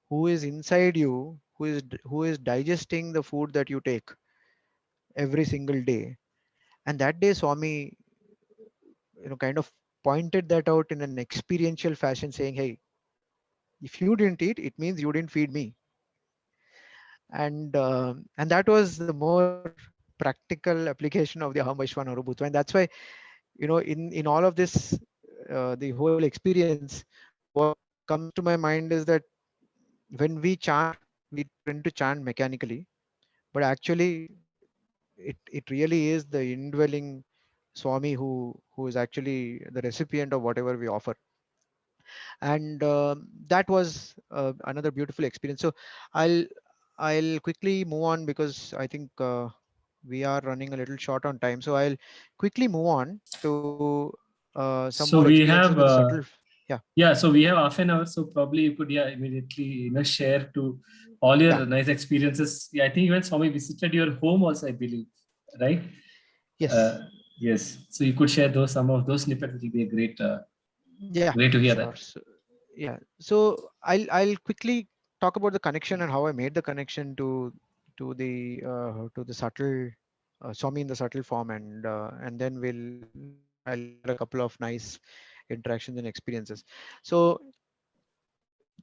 who is inside you, who is digesting the food that you take every single day." And that day, Swami, kind of pointed that out in an experiential fashion, saying, "Hey, if you didn't eat, it means you didn't feed me." And that was the more practical application of the Aham Vaishwana Bhutva. And that's why, in all of this, the whole experience, what comes to my mind is that when we chant, we tend to chant mechanically, but actually it really is the indwelling Swami who is actually the recipient of whatever we offer. And that was another beautiful experience. So i'll I'll quickly move on, because I think we are running a little short on time. So I'll quickly move on to some more So we experiences have, with subtle. Yeah. yeah, so we have half an hour. So probably you could, yeah, immediately, share to all Yeah. your nice experiences. Yeah, I think even Swami visited your home also, I believe, right? Yes. Uh, yes. So you could share those, some of those snippets. It will be a great, Yeah, great to hear sure. that. So, yeah. So I'll quickly talk about the connection and how I made the connection to the subtle Swami in the subtle form, and then I'll share a couple of nice interactions and experiences. So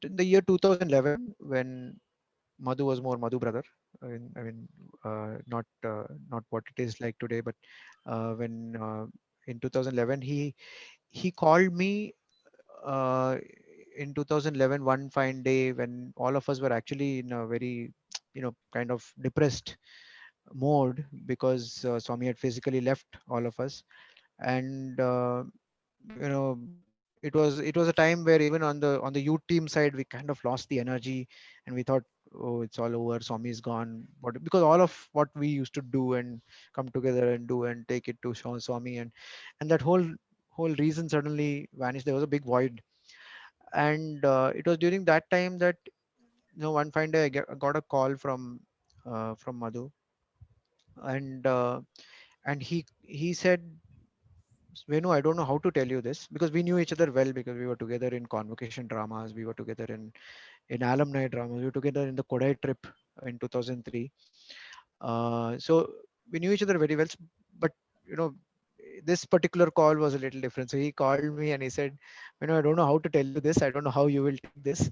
in the year 2011, when Madhu was more Madhu brother, I mean, not what it is like today, but when in 2011 he called me uh, in 2011 one fine day, when all of us were actually in a very kind of depressed mode, because Swami had physically left all of us. And you know it was a time where even on the youth team side, we kind of lost the energy, and we thought, oh, it's all over, Swami is gone. But because all of what we used to do and come together and do and take it to Swami, and that whole reason suddenly vanished. There was a big void. And it was during that time that one fine day I got a call from Madhu. And he said, Venu, I don't know how to tell you this, because we knew each other well, because we were together in convocation dramas, we were together in alumni dramas, we were together in the Kodai trip in 2003. So we knew each other very well. But you know this particular call was a little different. So he called me and he said, I don't know how to tell you this, I don't know how you will take this,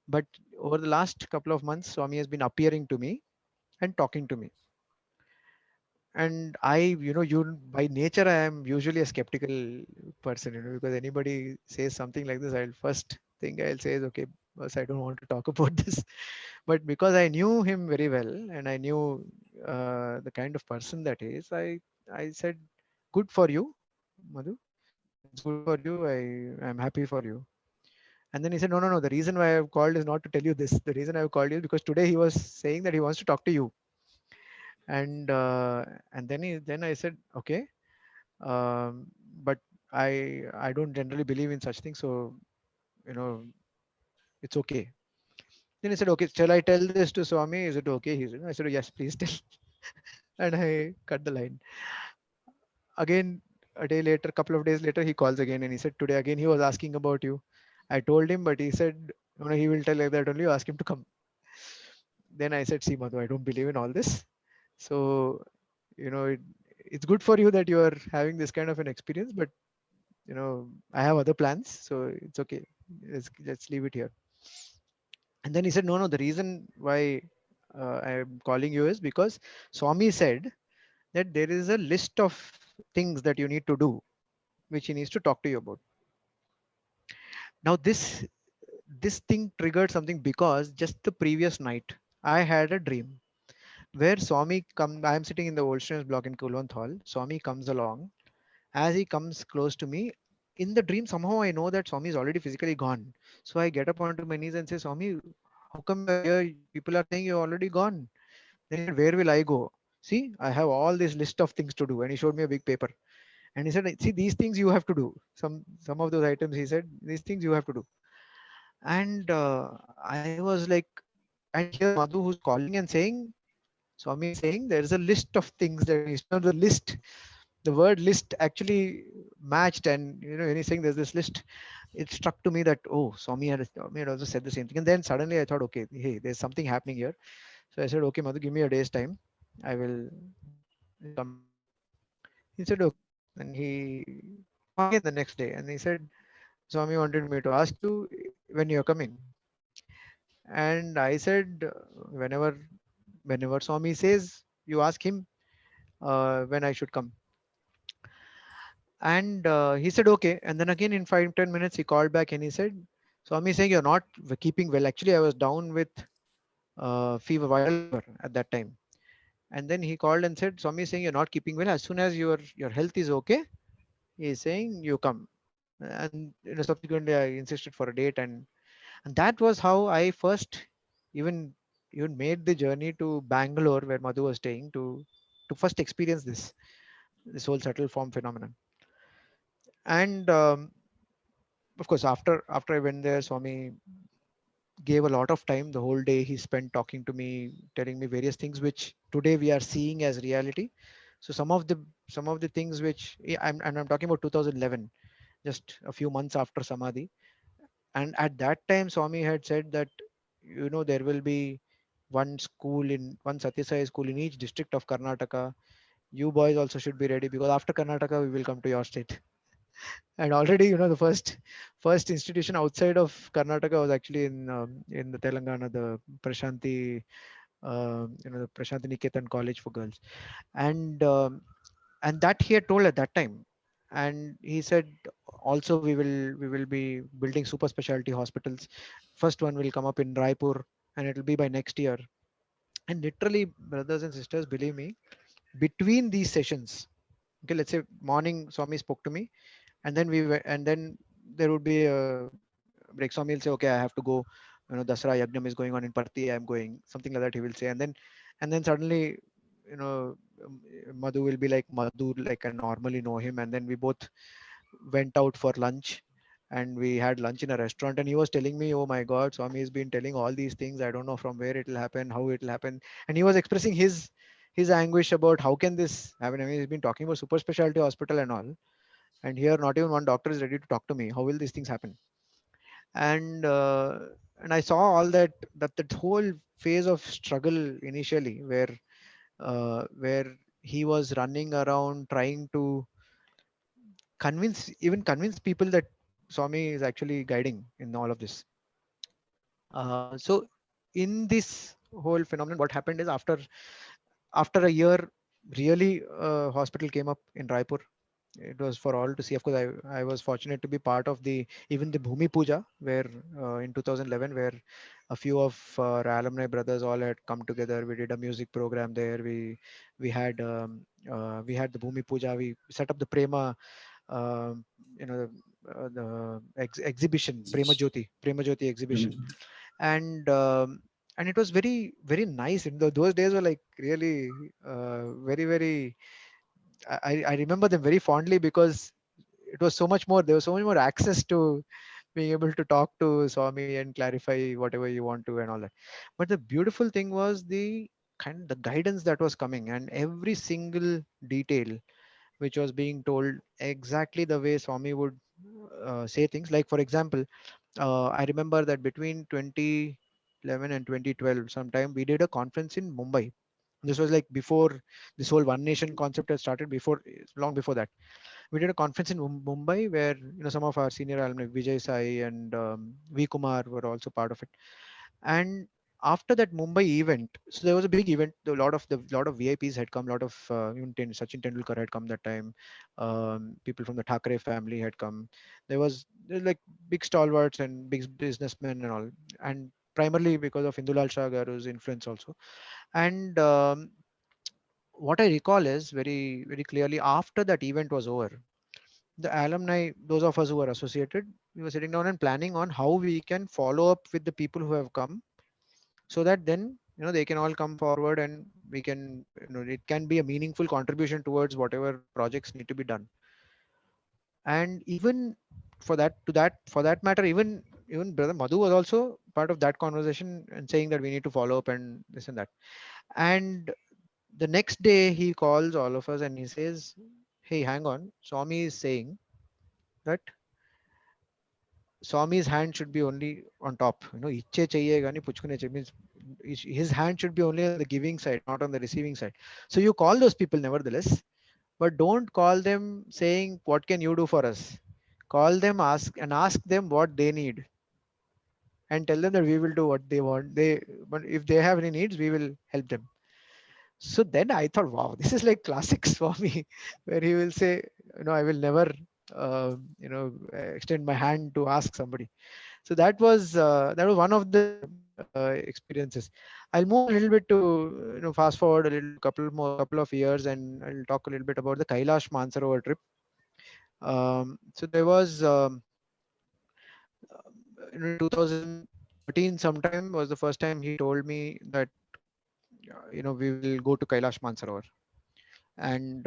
but over the last couple of months, Swami has been appearing to me and talking to me. And you by nature, I am usually a skeptical person, because anybody says something like this, I'll first thing I'll say is, okay, boss, I don't want to talk about this. But because I knew him very well, and I knew the kind of person that he is, I said, good for you, Madhu. It's good for you. I'm happy for you. And then he said, no. The reason why I've called is not to tell you this. The reason I've called you is because today he was saying that he wants to talk to you. And then I said, okay, but I don't generally believe in such things, so you know it's okay. Then he said, okay, shall I tell this to Swami? Is it okay? I said, yes, please tell. And I cut the line. Again, a day later, a couple of days later, he calls again and he said, today again he was asking about you. I told him, but he said, no, he will tell like that only. You ask him to come. Then I said, see, Madhu, I don't believe in all this. So, it's good for you that you are having this kind of an experience, but I have other plans, so it's okay. Let's leave it here. And then he said, no, the reason why I'm calling you is because Swami said that there is a list of things that you need to do, which he needs to talk to you about. Now this thing triggered something, because just the previous night I had a dream. where Swami come. I am sitting in the old students block in Kulwant Hall. Swami comes along. As he comes close to me, in the dream somehow I know that Swami is already physically gone. So I get up onto my knees and say, Swami, how come you're here? People are saying you're already gone. Then he said, where will I go? See, I have all this list of things to do. And he showed me a big paper. And he said, see, these things you have to do. Some of those items, he said, these things you have to do. And I was like, and here Madhu who's calling and saying, Swami is saying there is a list of things that needs to, the list, the word list actually matched. And when he's saying there's this list, it struck to me that, oh, Swami had also said the same thing. And then suddenly I thought, okay, hey, there's something happening here. So I said, okay, Madhu, give me a day's time. I will come back. He said, okay. And he came again the next day and he said, Swami wanted me to ask you when you're coming. And I said, whenever Swami says, you ask him when I should come. And he said, okay. And then again in 5-10 minutes, he called back and he said, Swami is saying you're not keeping well. Actually, I was down with fever, viral fever at that time. And then he called and said, Swami is saying you're not keeping well. As soon as your health is okay, he is saying you come. And subsequently, I insisted for a date, and that was how I first even even made the journey to Bangalore, where Madhu was staying, to first experience this whole subtle form phenomenon. And of course, after I went there, Swami gave a lot of time. The whole day he spent talking to me, telling me various things which today we are seeing as reality. So some of the things which I'm talking about 2011, just a few months after Samadhi. And at that time, Swami had said that there will be one Satya Sai school in each district of Karnataka. You boys also should be ready, because after Karnataka we will come to your state. And already, the first institution outside of Karnataka was actually in the Telangana, the Prashanti Niketan College for Girls. And that he had told at that time. And he said also we will be building super specialty hospitals. First one will come up in Raipur, and it will be by next year. And literally, brothers and sisters, believe me, between these sessions, okay, let's say morning Swami spoke to me, and then and then there would be a break. Swami will say, okay, I have to go, Dasra Yagnam is going on in Parthi, I'm going, something like that he will say. And then suddenly, you know Madhu will be like Madhu, like I normally know him. And then we both went out for lunch, and we had lunch in a restaurant. And he was telling me, oh my god, Swami has been telling all these things, I don't know from where it will happen, how it will happen. And he was expressing his anguish about how can this happen. I mean, he's been talking about super specialty hospital and all, and here not even one doctor is ready to talk to me. How will these things happen? And uh, and I saw all that whole phase of struggle initially, where he was running around trying to convince people that Swami is actually guiding in all of this. So in this whole phenomenon, what happened is, after a year, really, hospital came up in Raipur. It was for all to see. Of course, I was fortunate to be part of even the Bhumi Puja, where in 2011, where a few of our alumni brothers all had come together. We did a music program there. We had the Bhumi Puja. We set up the Prema, um, the exhibition, Prema Jyoti exhibition. And um, and it was very very nice. Those days were like really very very. I remember them very fondly, because it was so much more. There was so much more access to being able to talk to Swami and clarify whatever you want to and all that. But the beautiful thing was the guidance that was coming, and every single detail which was being told exactly the way Swami would say things. Like, for example, I remember that between 2011 and 2012, sometime we did a conference in Mumbai. This was like before this whole One Nation concept had started. Long before that, we did a conference in Mumbai, where some of our senior alumni, Vijay Sai and V Kumar, were also part of it. And after that Mumbai event, so there was a big event. A lot of VIPs had come. A lot of even Sachin Tendulkar had come that time. People from the Thackeray family had come. There was like big stalwarts and big businessmen and all. And primarily because of Indulal Shah Garu's influence also. And what I recall is very clearly, after that event was over, the alumni, those of us who were associated, we were sitting down and planning on how we can follow up with the people who have come, so that then they can all come forward and we can, it can be a meaningful contribution towards whatever projects need to be done. And even for that matter, even brother Madhu was also part of that conversation and saying that we need to follow up and this and that. And the next day he calls all of us and he says, hey, hang on, Swami is saying that Swami's hand should be only on top. Ichche chahiye gani puchkune chahiye, means his hand should be only on the giving side, not on the receiving side. So you call those people nevertheless, but don't call them saying, what can you do for us? Call them, ask them what they need, and tell them that we will do what they want. But if they have any needs, we will help them. So then I thought, wow, this is like classic Swami, where he will say, I will never, extend my hand to ask somebody. So that was one of the experiences. I'll move a little bit to, fast forward a little couple of years, and I'll talk a little bit about the Kailash Mansarovar trip. So there was in 2013 sometime was the first time he told me that we will go to Kailash Mansarovar. And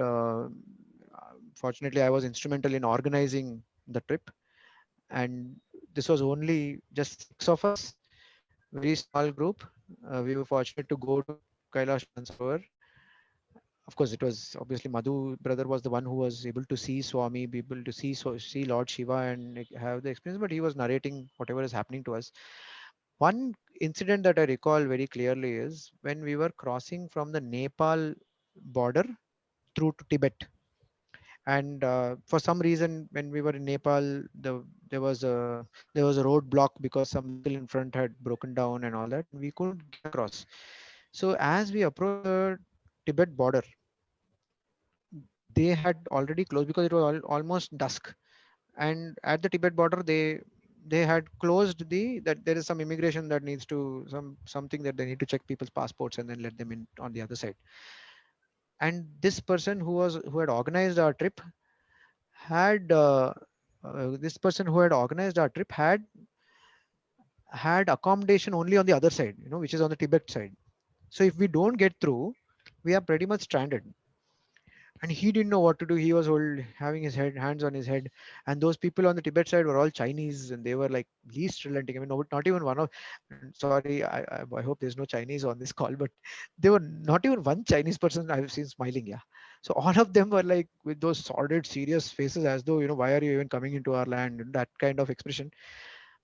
fortunately I was instrumental in organizing the trip, and this was only just 6 of us, very small group. We were fortunate to go to Kailash Mansarovar. Of course, it was obviously Madhu brother was the one who was able to see Swami, be able to see Lord Shiva and have the experience, but he was narrating whatever is happening to us. One incident that I recall very clearly is when we were crossing from the Nepal border through to Tibet. And for some reason, when we were in Nepal, there was a roadblock because some vehicle in front had broken down and all that. We couldn't get across. So as we approached the Tibet border, they had already closed because it was almost dusk. And at the Tibet border, they had closed that there is some immigration that needs to something that they need to check people's passports and then let them in on the other side. And this person who had organized our trip had this person who had organized our trip had accommodation only on the other side, which is on the Tibet side. So if we don't get through, we are pretty much stranded. And he didn't know what to do. He was having his hands on his head. And those people on the Tibet side were all Chinese, and they were like least relenting. I mean, not even one of. Sorry, I hope there's no Chinese on this call, but there were not even one Chinese person I've seen smiling. Yeah, so all of them were like with those sordid, serious faces, as though why are you even coming into our land? That kind of expression.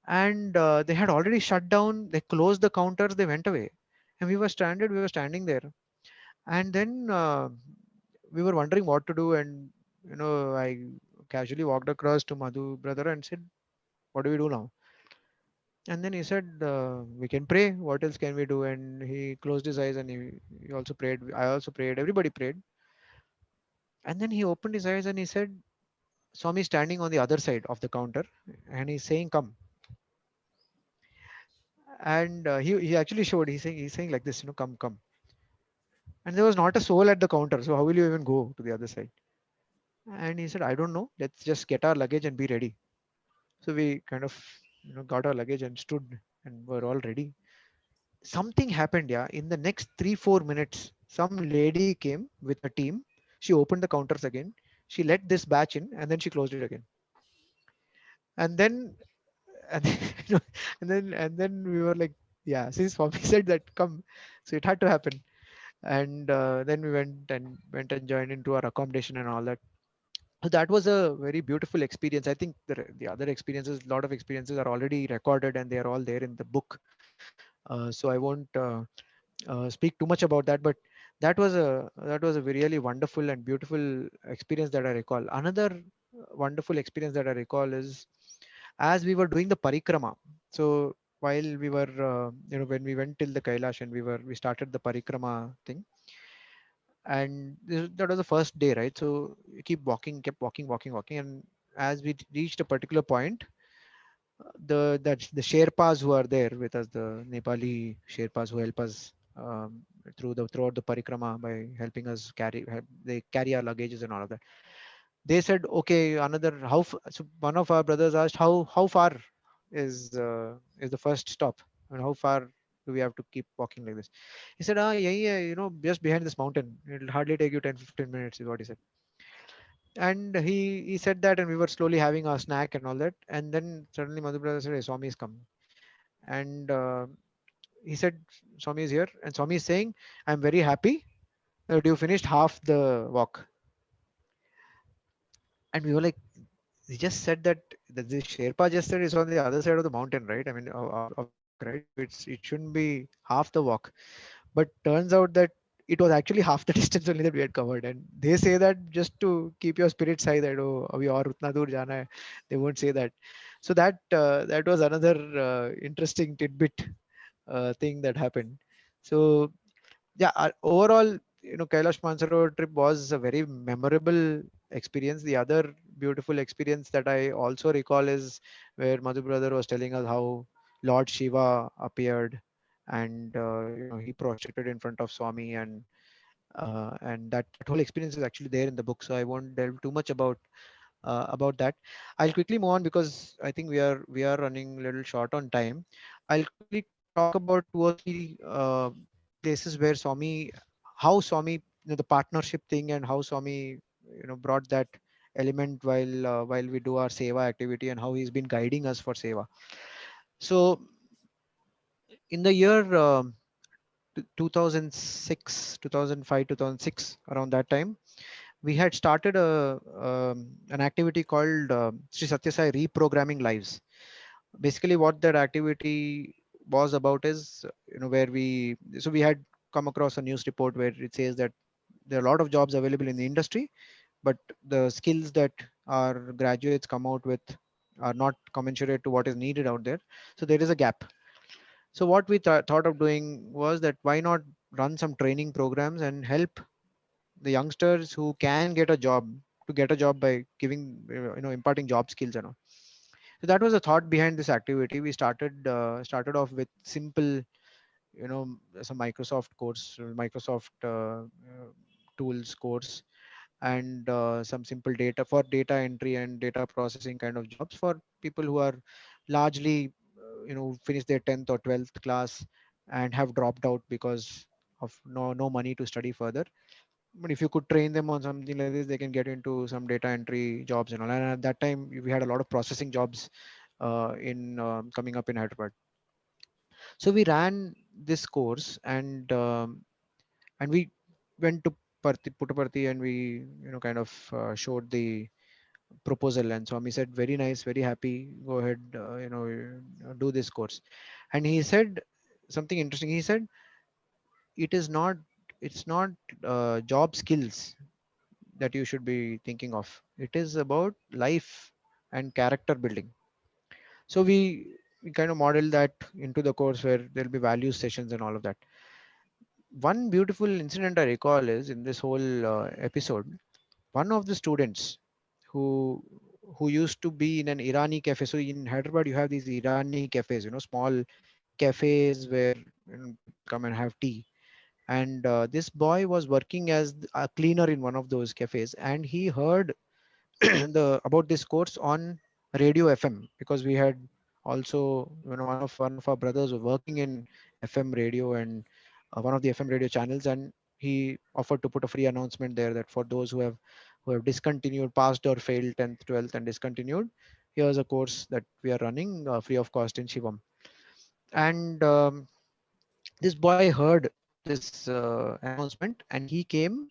And they had already shut down. They closed the counters. They went away, and we were stranded. We were standing there, and then. We were wondering what to do, and I casually walked across to Madhu brother and said, what do we do now? And then he said, we can pray, what else can we do? And he closed his eyes and he also prayed. I also prayed, everybody prayed. And then he opened his eyes and he said, Swami standing on the other side of the counter, and he's saying, come. And he actually showed, he's saying like this, come. And there was not a soul at the counter, so how will you even go to the other side? And he said, I don't know, let's just get our luggage and be ready. So we kind of got our luggage and stood and were all ready. Something happened, yeah. In the next 3-4 minutes, some lady came with a team. She opened the counters again. She let this batch in and then she closed it again. And then and then, and then we were like, yeah, since Swami said that come, so it had to happen. And then we went and joined into our accommodation and all that. So that was a very beautiful experience. I think the other experiences, a lot of experiences are already recorded and they are all there in the book. So I won't speak too much about that, but that was a really wonderful and beautiful experience that I recall. Another wonderful experience that I recall is as we were doing the parikrama. So while we were, when we went till the Kailash and we started the parikrama thing, and that was the first day, right? So you keep walking, kept walking, and as we reached a particular point, the Sherpas who are there with us, the Nepali Sherpas who help us throughout the parikrama by helping us they carry our luggages and all of that. They said, okay, another so one of our brothers asked how far is the first stop, and how far do we have to keep walking like this? He said, yeah, just behind this mountain. It'll hardly take you 10-15 minutes, is what he said. And he said that, and we were slowly having our snack and all that. And then suddenly Madhu brother said, hey, Swami is coming. And he said, Swami is here. And Swami is saying, I'm very happy that you finished half the walk. And we were like, he just said that the Sherpa just said is on the other side of the mountain, right? I mean, of the walk, right? It shouldn't be half the walk. But turns out that it was actually half the distance only that we had covered. And they say that just to keep your spirits high, that oh, abhi aur utna dur jana hai. They won't say that. So that was another interesting tidbit thing that happened. So yeah, overall, Kailash Mansarovar trip was a very memorable experience. The other beautiful experience that I also recall is where Madhu brother was telling us how Lord Shiva appeared, and he prostrated in front of Swami, and that whole experience is actually there in the book. So I won't delve too much about that. I'll quickly move on because I think we are running a little short on time. I'll quickly talk about two or three places where Swami, how Swami, the partnership thing, and how Swami, brought that element while we do our seva activity, and how he's been guiding us for seva. So in the year 2006, 2005, 2006, around that time, we had started an activity called Sri Satya Sai Reprogramming Lives. Basically, what that activity was about is, where we had come across a news report where it says that there are a lot of jobs available in the industry, but the skills that our graduates come out with are not commensurate to what is needed out there. So there is a gap. So what we thought of doing was that why not run some training programs and help the youngsters who can get a job to get a job by giving imparting job skills and all. So that was the thought behind this activity. We started off with simple, some Microsoft course, Microsoft tools course, and some simple data entry and data processing kind of jobs for people who are largely finished their 10th or 12th class and have dropped out because of no money to study further. But if you could train them on something like this, they can get into some data entry jobs and all. And at that time, we had a lot of processing jobs in coming up in Hyderabad. So we ran this course, and we went to Puttaparthi, and we kind of showed the proposal. And Swami said, very nice, very happy. Go ahead, do this course. And he said something interesting. He said, it is not it's not job skills that you should be thinking of. It is about life and character building. So we kind of model that into the course where there'll be value sessions and all of that. One beautiful incident I recall is in this whole episode, one of the students who who used to be in an Irani cafe. So in Hyderabad, you have these Irani cafes, small cafes where people come and have tea. And this boy was working as a cleaner in one of those cafes, and he heard the about this course on radio FM, because we had also, one of our brothers was working in FM radio, and one of the FM radio channels, and he offered to put a free announcement there that for those who have discontinued, passed or failed 10th, 12th, and discontinued, here's a course that we are running free of cost in Shivam. And this boy heard this announcement, and he came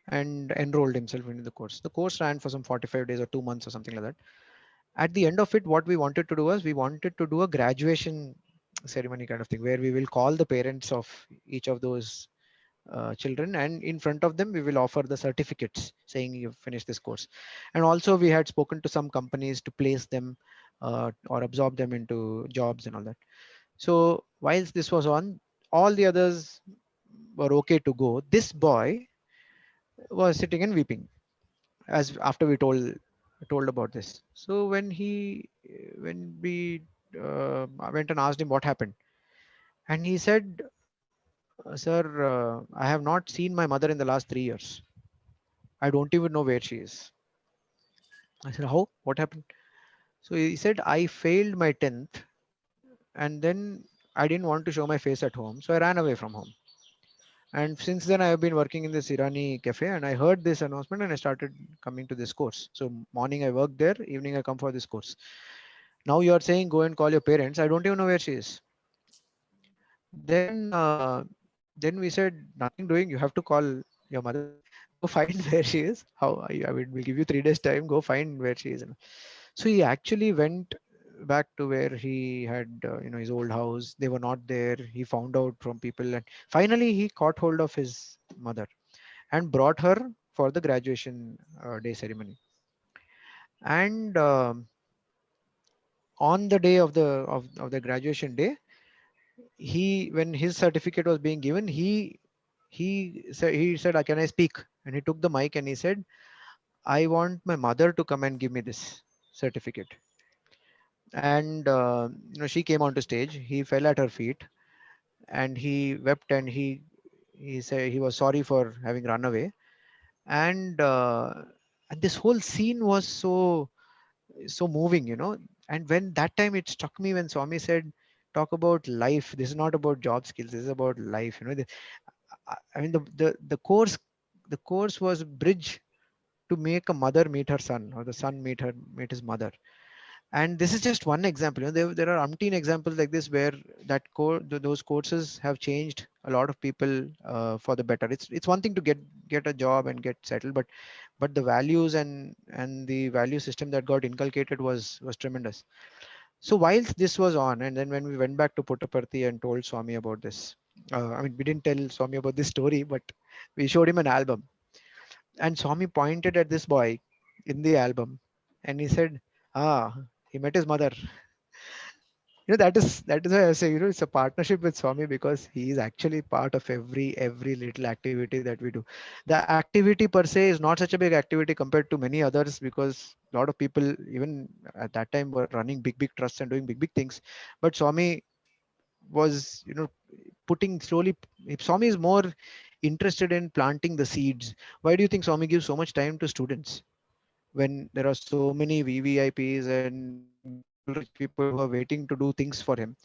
and enrolled himself into the course. The course ran for some 45 days or 2 months or something like that. At the end of it, what we wanted to do was we wanted to do a graduation ceremony kind of thing, where we will call the parents of each of those children, and in front of them we will offer the certificates saying you've finished this course. And also we had spoken to some companies to place them or absorb them into jobs and all that. So whilst this was on, all the others were okay to go. This boy was sitting and weeping as after we told about this. So when we I went and asked him what happened, and he said, "Sir, I have not seen my mother in the last 3 years. I don't even know where she is." I said, "How? What happened?" So he said, "I failed my 10th, and then I didn't want to show my face at home, so I ran away from home. And since then, I have been working in this Irani cafe, and I heard this announcement, and I started coming to this course. So morning I work there, evening I come for this course. Now you are saying go and call your parents. I don't even know where she is." Then then we said, "Nothing doing. You have to call your mother. Go find where she is. How are you? I mean, we'll give you 3 days time. Go find where she is." So he actually went back to where he had, his old house. They were not there. He found out from people, and finally he caught hold of his mother and brought her for the graduation day ceremony. And on the day of the graduation day, he when his certificate was being given, he said, "Can I speak?" And he took the mic and he said, "I want my mother to come and give me this certificate." And she came onto stage. He fell at her feet and he wept, and he said he was sorry for having run away. And and this whole scene was so moving, and when that time it struck me when Swami said, "Talk about life. This is not about job skills. This is about life." I mean, the course was a bridge to make a mother meet her son, or the son meet his mother. And this is just one example. There are umpteen examples like this where those courses have changed a lot of people for the better. It's one thing to get a job and get settled, but the values and the value system that got inculcated was tremendous. So whilst this was on, and then when we went back to Puttaparthi and told Swami about this, I mean, we didn't tell Swami about this story, but we showed him an album, and Swami pointed at this boy in the album, and he said, "Ah, he met his mother." That is why I say, it's a partnership with Swami, because he is actually part of every little activity that we do. The activity per se is not such a big activity compared to many others, because a lot of people even at that time were running big trusts and doing big things. But Swami was, putting slowly. Swami is more interested in planting the seeds. Why do you think Swami gives so much time to students when there are so many VVIPs and global rich people who are waiting to do things for him?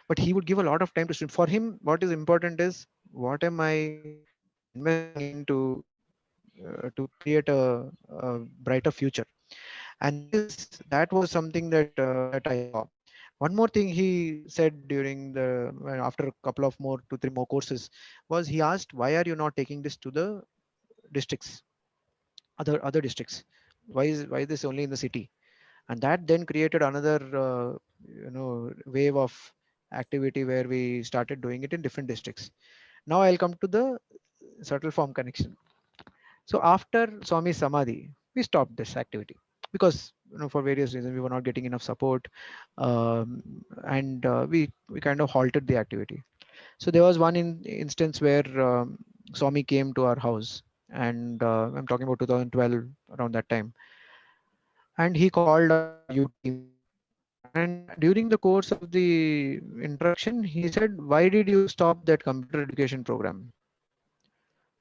But he would give a lot of time to students. For him, what is important is, what am I investing into to create a brighter future? And that was something that I saw. One more thing he said during after a couple of more 2 3 more courses, was he asked, "Why are you not taking this to the districts, other districts? Why is this only in the city?" And that then created another wave of activity where we started doing it in different districts. Now I'll come to the subtle form connection. So after Swami Samadhi, we stopped this activity because, for various reasons, we were not getting enough support, and we kind of halted the activity. So there was one instance where Swami came to our house, and I'm talking about 2012, around that time, and he called our U team. And during the course of the introduction, he said, "Why did you stop that computer education program?"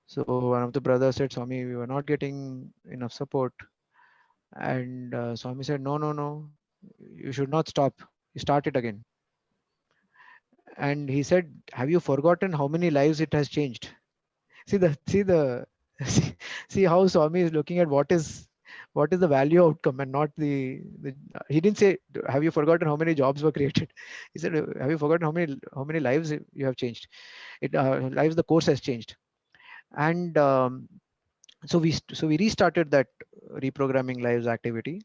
So one of the brothers said, "Swami, we were not getting enough support." And Swami said, "No, no, no, you should not stop. You start it again." And he said, "Have you forgotten how many lives it has changed?" See, see how Swami is looking at what is the value outcome, and not the he didn't say, "Have you forgotten how many jobs were created?" He said, "Have you forgotten how many lives you have changed? Lives the course has changed." And so we restarted that reprogramming lives activity.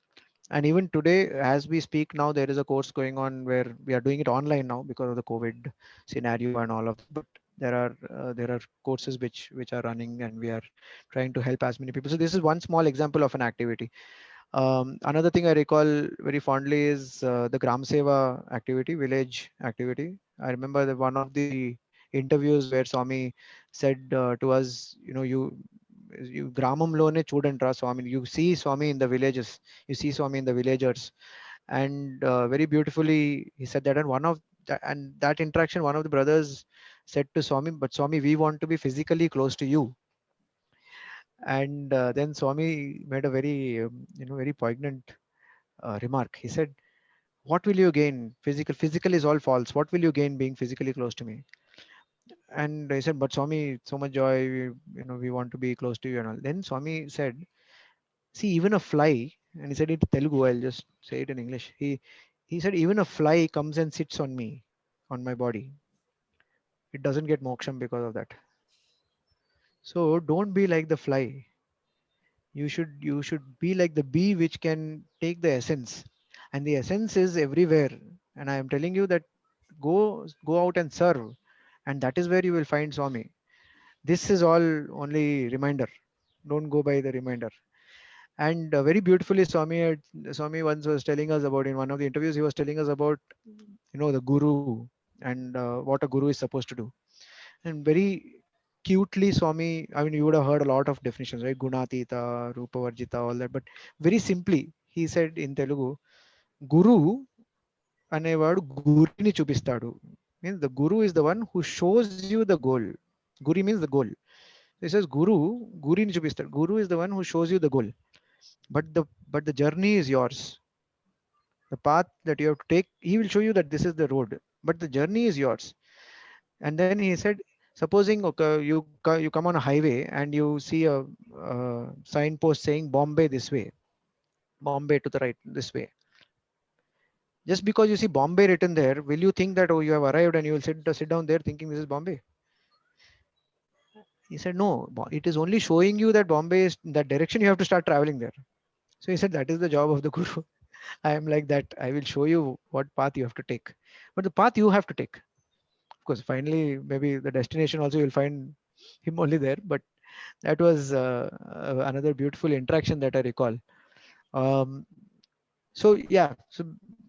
And even today, as we speak now, there is a course going on where we are doing it online now because of the COVID scenario and all of that. But there are courses which are running, and we are trying to help as many people. So this is one small example of an activity. Another thing I recall very fondly is the Gram Seva activity, village activity. I remember that one of the interviews where Swami said to us, you Gramam lone chudantra Swami. You see Swami in the villages. You see Swami in the villagers. And very beautifully he said that. And and that interaction, one of the brothers said to Swami, but Swami, we want to be physically close to you. And then Swami made a very very poignant remark. He said, what will you gain? Physical is all false. What will you gain being physically close to me? And I said, but Swami, so much joy, we want to be close to you and all. Then Swami said, see, even a fly, and he said it in Telugu, I'll just say it in English. He said, even a fly comes and sits on me, on my body. It doesn't get moksham because of that. So don't be like the fly. You should be like the bee, which can take the essence. And the essence is everywhere. And I am telling you that go out and serve. And that is where you will find Swami. This is all only reminder. Don't go by the reminder. And very beautifully, Swami once was telling us about, in one of the interviews, he was telling us about the guru, and what a guru is supposed to do. And very cutely, Swami, I mean, you would have heard a lot of definitions, right? Gunatita, Rupa Varjita, all that. But very simply, he said in Telugu, Guru అనేవాడు గురిని చూపిస్తాడు. Means the guru is the one who shows you the goal. Guri means the goal. He says గురిని చూపిస్తాడు. Guru is the one who shows you the goal. But the journey is yours. The path that you have to take, he will show you that this is the road, but the journey is yours. And then he said, supposing, okay, you come on a highway and you see a signpost saying Bombay this way, Bombay to the right this way. Just because you see Bombay written there, will you think that, oh, you have arrived and you will sit down there thinking this is Bombay? He said, no, it is only showing you that Bombay is that direction, you have to start traveling there. So he said, that is the job of the guru. I am like that. I will show you what path you have to take. But the path you have to take. Of course, finally, maybe the destination also you'll find him only there. But that was another beautiful interaction that I recall. So yeah, so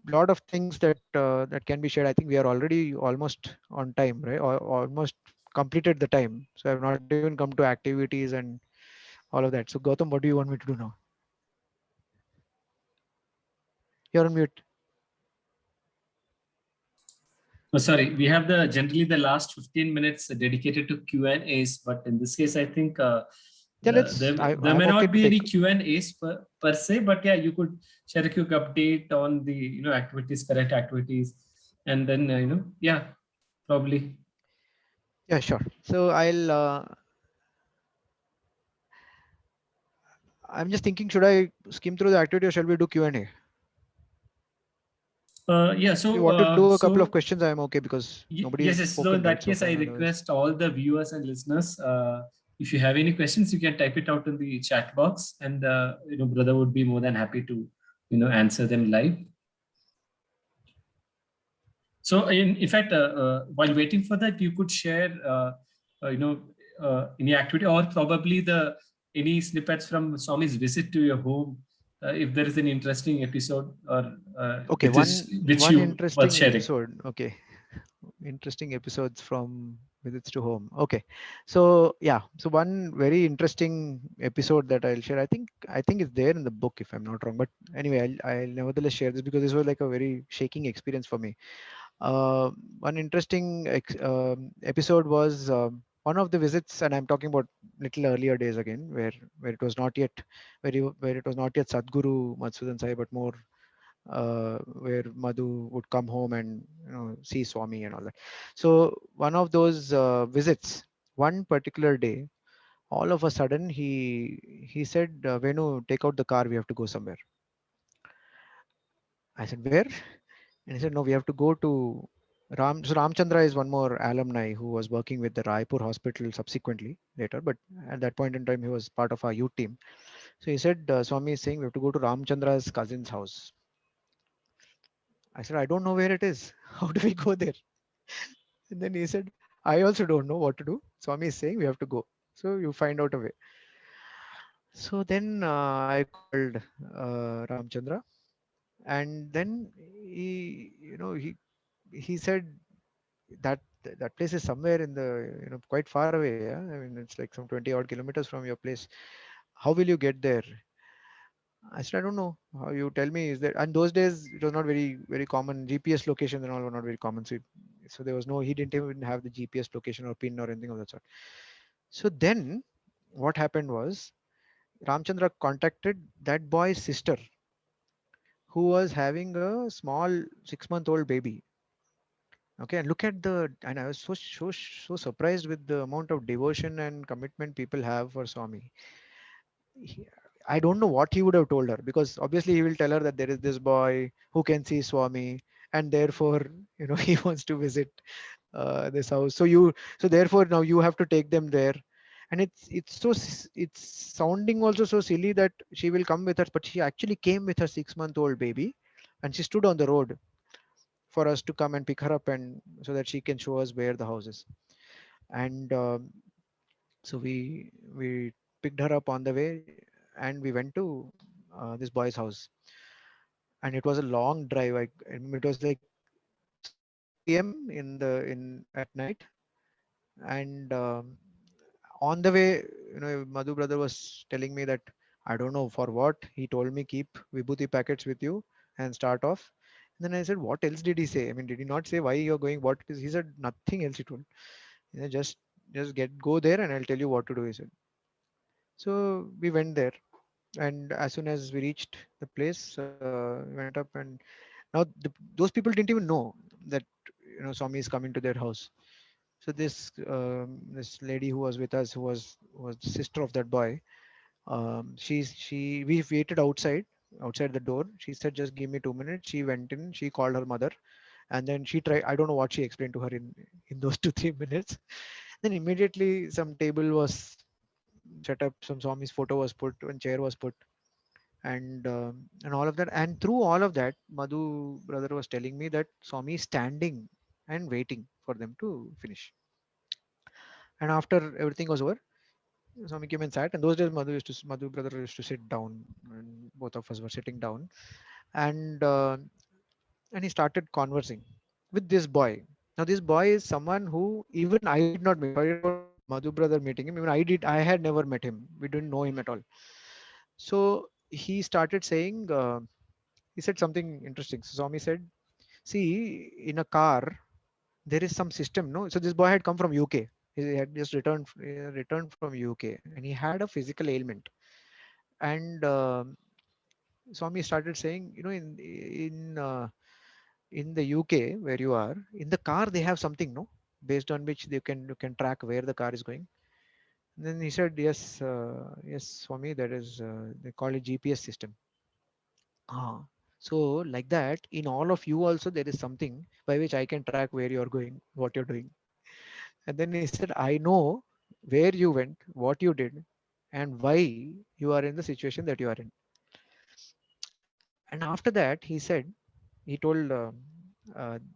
a lot of things that can be shared. I think we are already almost on time, right? Or almost completed the time. So I've not even come to activities and all of that. So Gautam, what do you want me to do now? You're on mute. Oh, sorry, we have generally the last 15 minutes dedicated to Q&As, but in this case, I think Yeah, there may I'm okay not to be any take. Q&As per se, but yeah, you could share a quick update on the activities, current activities, and then yeah, probably. Yeah, sure. So I'm just thinking, should I skim through the activity or shall we do Q&A? Yeah, so If you want to do a couple of so questions, I'm okay because nobody has yes. So in spoken, right? that So case, I far, otherwise. request all the viewers and listeners, if you have any questions, you can type it out in the chat box, and brother would be more than happy to answer them live. So in fact, while waiting for that, you could share any activity or probably any snippets from Swami's visit to your home, if there is an interesting episode or Okay, which one you worth interesting sharing. episode. Okay, interesting episodes from visits to home. Okay, so yeah, so one very interesting episode that I'll share. I think it's there in the book if I'm not wrong. But anyway, I'll nevertheless share this because this was like a very shaking experience for me. One interesting episode was one of the visits, and I'm talking about little earlier days again, where it was not yet where it was not yet Sadguru Madhusudan Sai, but more where Madhu would come home and see Swami and all that. So one of those visits, one particular day, all of a sudden he said, Venu, take out the car. We have to go somewhere. I said, where? And he said, no, we have to go to Ram. So Ramchandra is one more alumni who was working with the Raipur hospital subsequently later, but at that point in time, he was part of our youth team. So he said, Swami is saying we have to go to Ramchandra's cousin's house. I said, I don't know where it is. How do we go there? And then he said, I also don't know what to do. Swami is saying we have to go. So you find out a way. So then I called Ramchandra, and then he said that that place is somewhere in the quite far away. Yeah, I mean it's like some 20 odd kilometers from your place. How will you get there? I said, I don't know how you tell me is that, and those days it was not very common. GPS locations and all were not very common. So there was no, he didn't even have the GPS location or pin or anything of that sort. So then what happened was Ramchandra contacted that boy's sister who was having a small 6-month-old baby. Okay, and look at the, and I was so surprised with the amount of devotion and commitment people have for Swami. he- I don't know what he would have told her, because obviously he will tell her that there is this boy who can see Swami, and therefore he wants to visit this house. So therefore now you have to take them there, and it's sounding also so silly that she will come with her, but she actually came with her 6-month-old baby, and she stood on the road for us to come and pick her up, and so that she can show us where the house is. And so we picked her up on the way, and we went to this boy's house, and it was a long drive. It was like 3 a.m. in at night, and on the way, Madhu brother was telling me that I don't know for what. He told me keep vibhuti packets with you and start off. And then I said, what else did he say? I mean, did he not say why you're going? What is? He said nothing else. He told, just go there, and I'll tell you what to do. He said. So we went there, and as soon as we reached the place, we went up, and now those people didn't even know that Swami is coming to their house. So this lady who was with us, who was the sister of that boy, she we waited outside the door. She said, just give me 2 minutes. She went in, she called her mother, and then she tried, I don't know what she explained to her in those 2-3 minutes. Then immediately some table was set up, some Swami's photo was put, one chair was put, and all of that. And through all of that, Madhu brother was telling me that Swami is standing and waiting for them to finish. And after everything was over, Swami came and sat. And those days, Madhu brother used to sit down, and both of us were sitting down. And and he started conversing with this boy. Now, this boy is someone who even I did not meet. Forget about Madhu brother meeting him. Even I had never met him. We didn't know him at all. So he started saying, he said something interesting. So Swami said, see, in a car, there is some system, no? So this boy had come from UK. He had just returned from UK, and he had a physical ailment. And Swami started saying, in the UK where you are, in the car they have something, no, based on which you can track where the car is going. And then he said, yes, yes, Swami, that is they call it GPS system. Ah, so like that, in all of you also there is something by which I can track where you're going, what you're doing. And then he said, I know where you went, what you did, and why you are in the situation that you are in. And after that, he said, he told,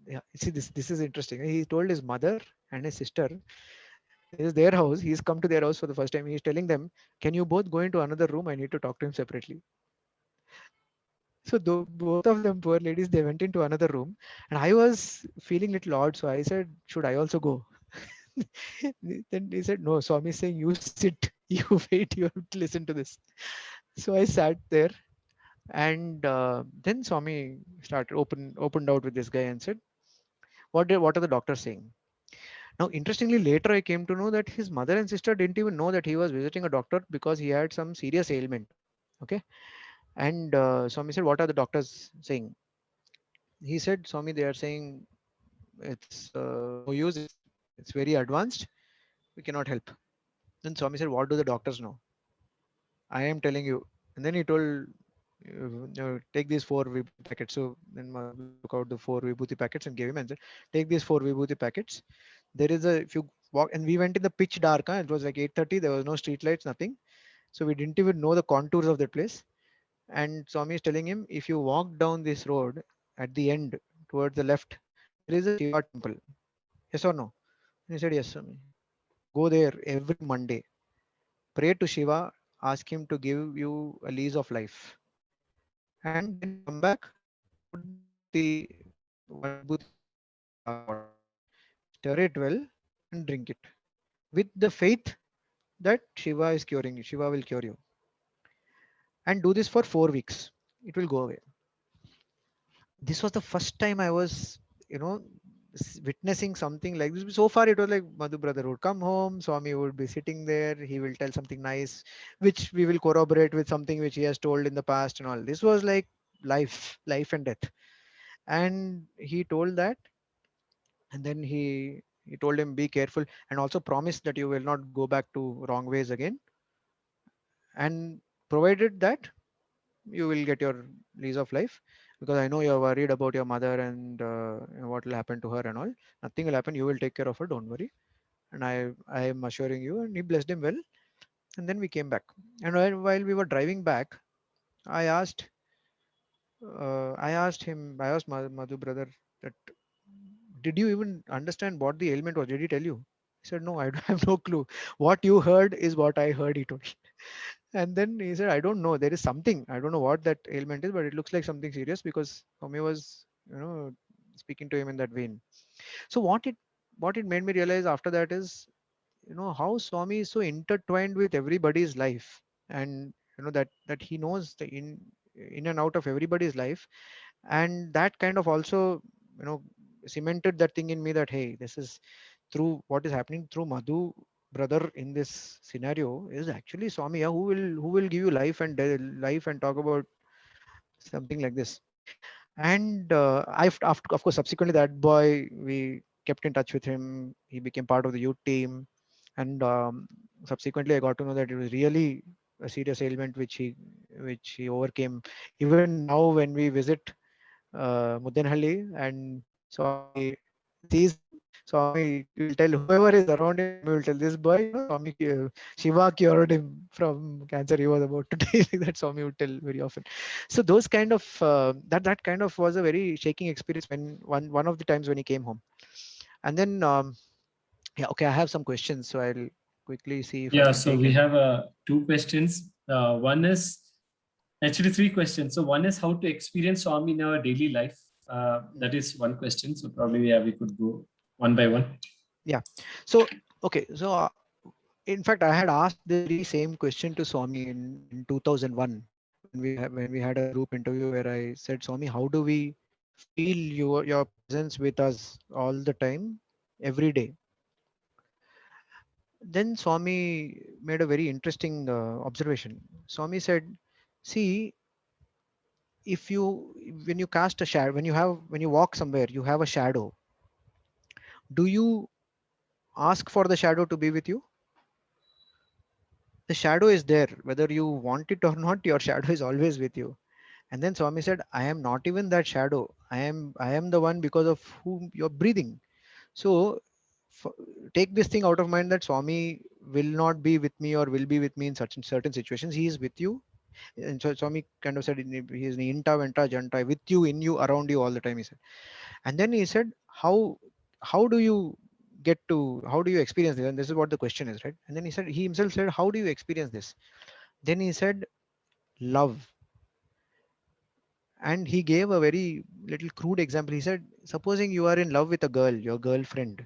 yeah, see, this is interesting. He told his mother and his sister, this is their house. He's come to their house for the first time. He's telling them, can you both go into another room? I need to talk to him separately. So both of them, poor ladies, they went into another room, and I was feeling little odd. So I said, should I also go? Then he said, no, Swami is saying, you sit, you wait, you have to listen to this. So I sat there, and then Swami opened out with this guy and said, what are the doctors saying? Now, interestingly, later I came to know that his mother and sister didn't even know that he was visiting a doctor because he had some serious ailment. Okay. And Swami said, what are the doctors saying? He said, Swami, they are saying it's no use. It's very advanced. We cannot help. Then Swami said, what do the doctors know? I am telling you. And then he told, take these 4 vibhuti packets. So then Madhu took out the 4 vibhuti packets and gave him and said, take these 4 vibhuti packets. There is a, if you walk, and we went in the pitch dark. Huh? It was like 8:30. There was no street lights, nothing. So we didn't even know the contours of that place. And Swami is telling him, if you walk down this road at the end towards the left, there is a Shiva temple. Yes or no? And he said, yes, Swami. Go there every Monday. Pray to Shiva. Ask him to give you a lease of life. And then come back, put the one vibhuti packet in a glass water, stir it well, and drink it with the faith that Shiva is curing you. Shiva will cure you. and do this for 4 weeks. It will go away. This was the first time I was, you know, witnessing something like this. So far, it was like Madhu brother would come home, Swami would be sitting there, he will tell something nice, which we will corroborate with something which he has told in the past and all. This was like life and death. And he told that, and then he told him, be careful, and also promise that you will not go back to wrong ways again. And provided that you will get your lease of life, because I know you're worried about your mother and what will happen to her and all. Nothing will happen, you will take care of her, don't worry. And I am assuring you. And he blessed him well. And then we came back, and while we were driving back, i asked I asked Madhu brother that, did you even understand what the ailment was? Did he tell you? He said, no, I don't have no clue. What you heard is what I heard, he told. And then he said, I don't know. There is something. I don't know what that ailment is, but it looks like something serious, because Swami was, speaking to him in that vein. So what it made me realize after that is, how Swami is so intertwined with everybody's life, and that he knows the in and out of everybody's life. And that kind of also, you know cemented that thing in me, that hey, this is through what is happening through Madhu brother in this scenario is actually Swami, yeah, who will give you life and talk about something like this. And after, of course, subsequently, that boy, we kept in touch with him. He became part of the youth team. And subsequently I got to know that it was really a serious ailment which he overcame. Even now when we visit Mudenhalli and Swami sees him, Swami will tell whoever is around him, Swami will tell this boy, Swami, Shiva cured him from cancer he was about to die. Like that Swami would tell very often. So those kind of that kind of was a very shaking experience when one of the times when he came home. And then yeah, okay, I have some questions, so I'll quickly see if I Yeah, can so take we any. have two questions. One is actually three questions. So one is how to experience Swami in our daily life. That is one question. So probably we could go one by one. Yeah. So okay, so in fact, I had asked the very same question to Swami in 2001 when we had a group interview where I said, Swami, how do we feel your presence with us all the time, every day? Then Swami made a very interesting observation. Swami said, see, if you when you cast a shadow, when you walk somewhere, you have a shadow. Do you ask for the shadow to be with you? The shadow is there, whether you want it or not. Your shadow is always with you. And then Swami said, I am not even that shadow. I am the one because of whom you're breathing. So f- take this thing out of mind, that Swami will not be with me or will be with me in such certain situations. He is with you. And so Swami kind of said, he is inta venta janta, with you, in you, around you all the time, he said. And then he said, how do you how do you experience this? And this is what the question is, right? And then he himself said, how do you experience this? Then he said, love. And he gave a very little crude example. He said, supposing you are in love with a girl, your girlfriend,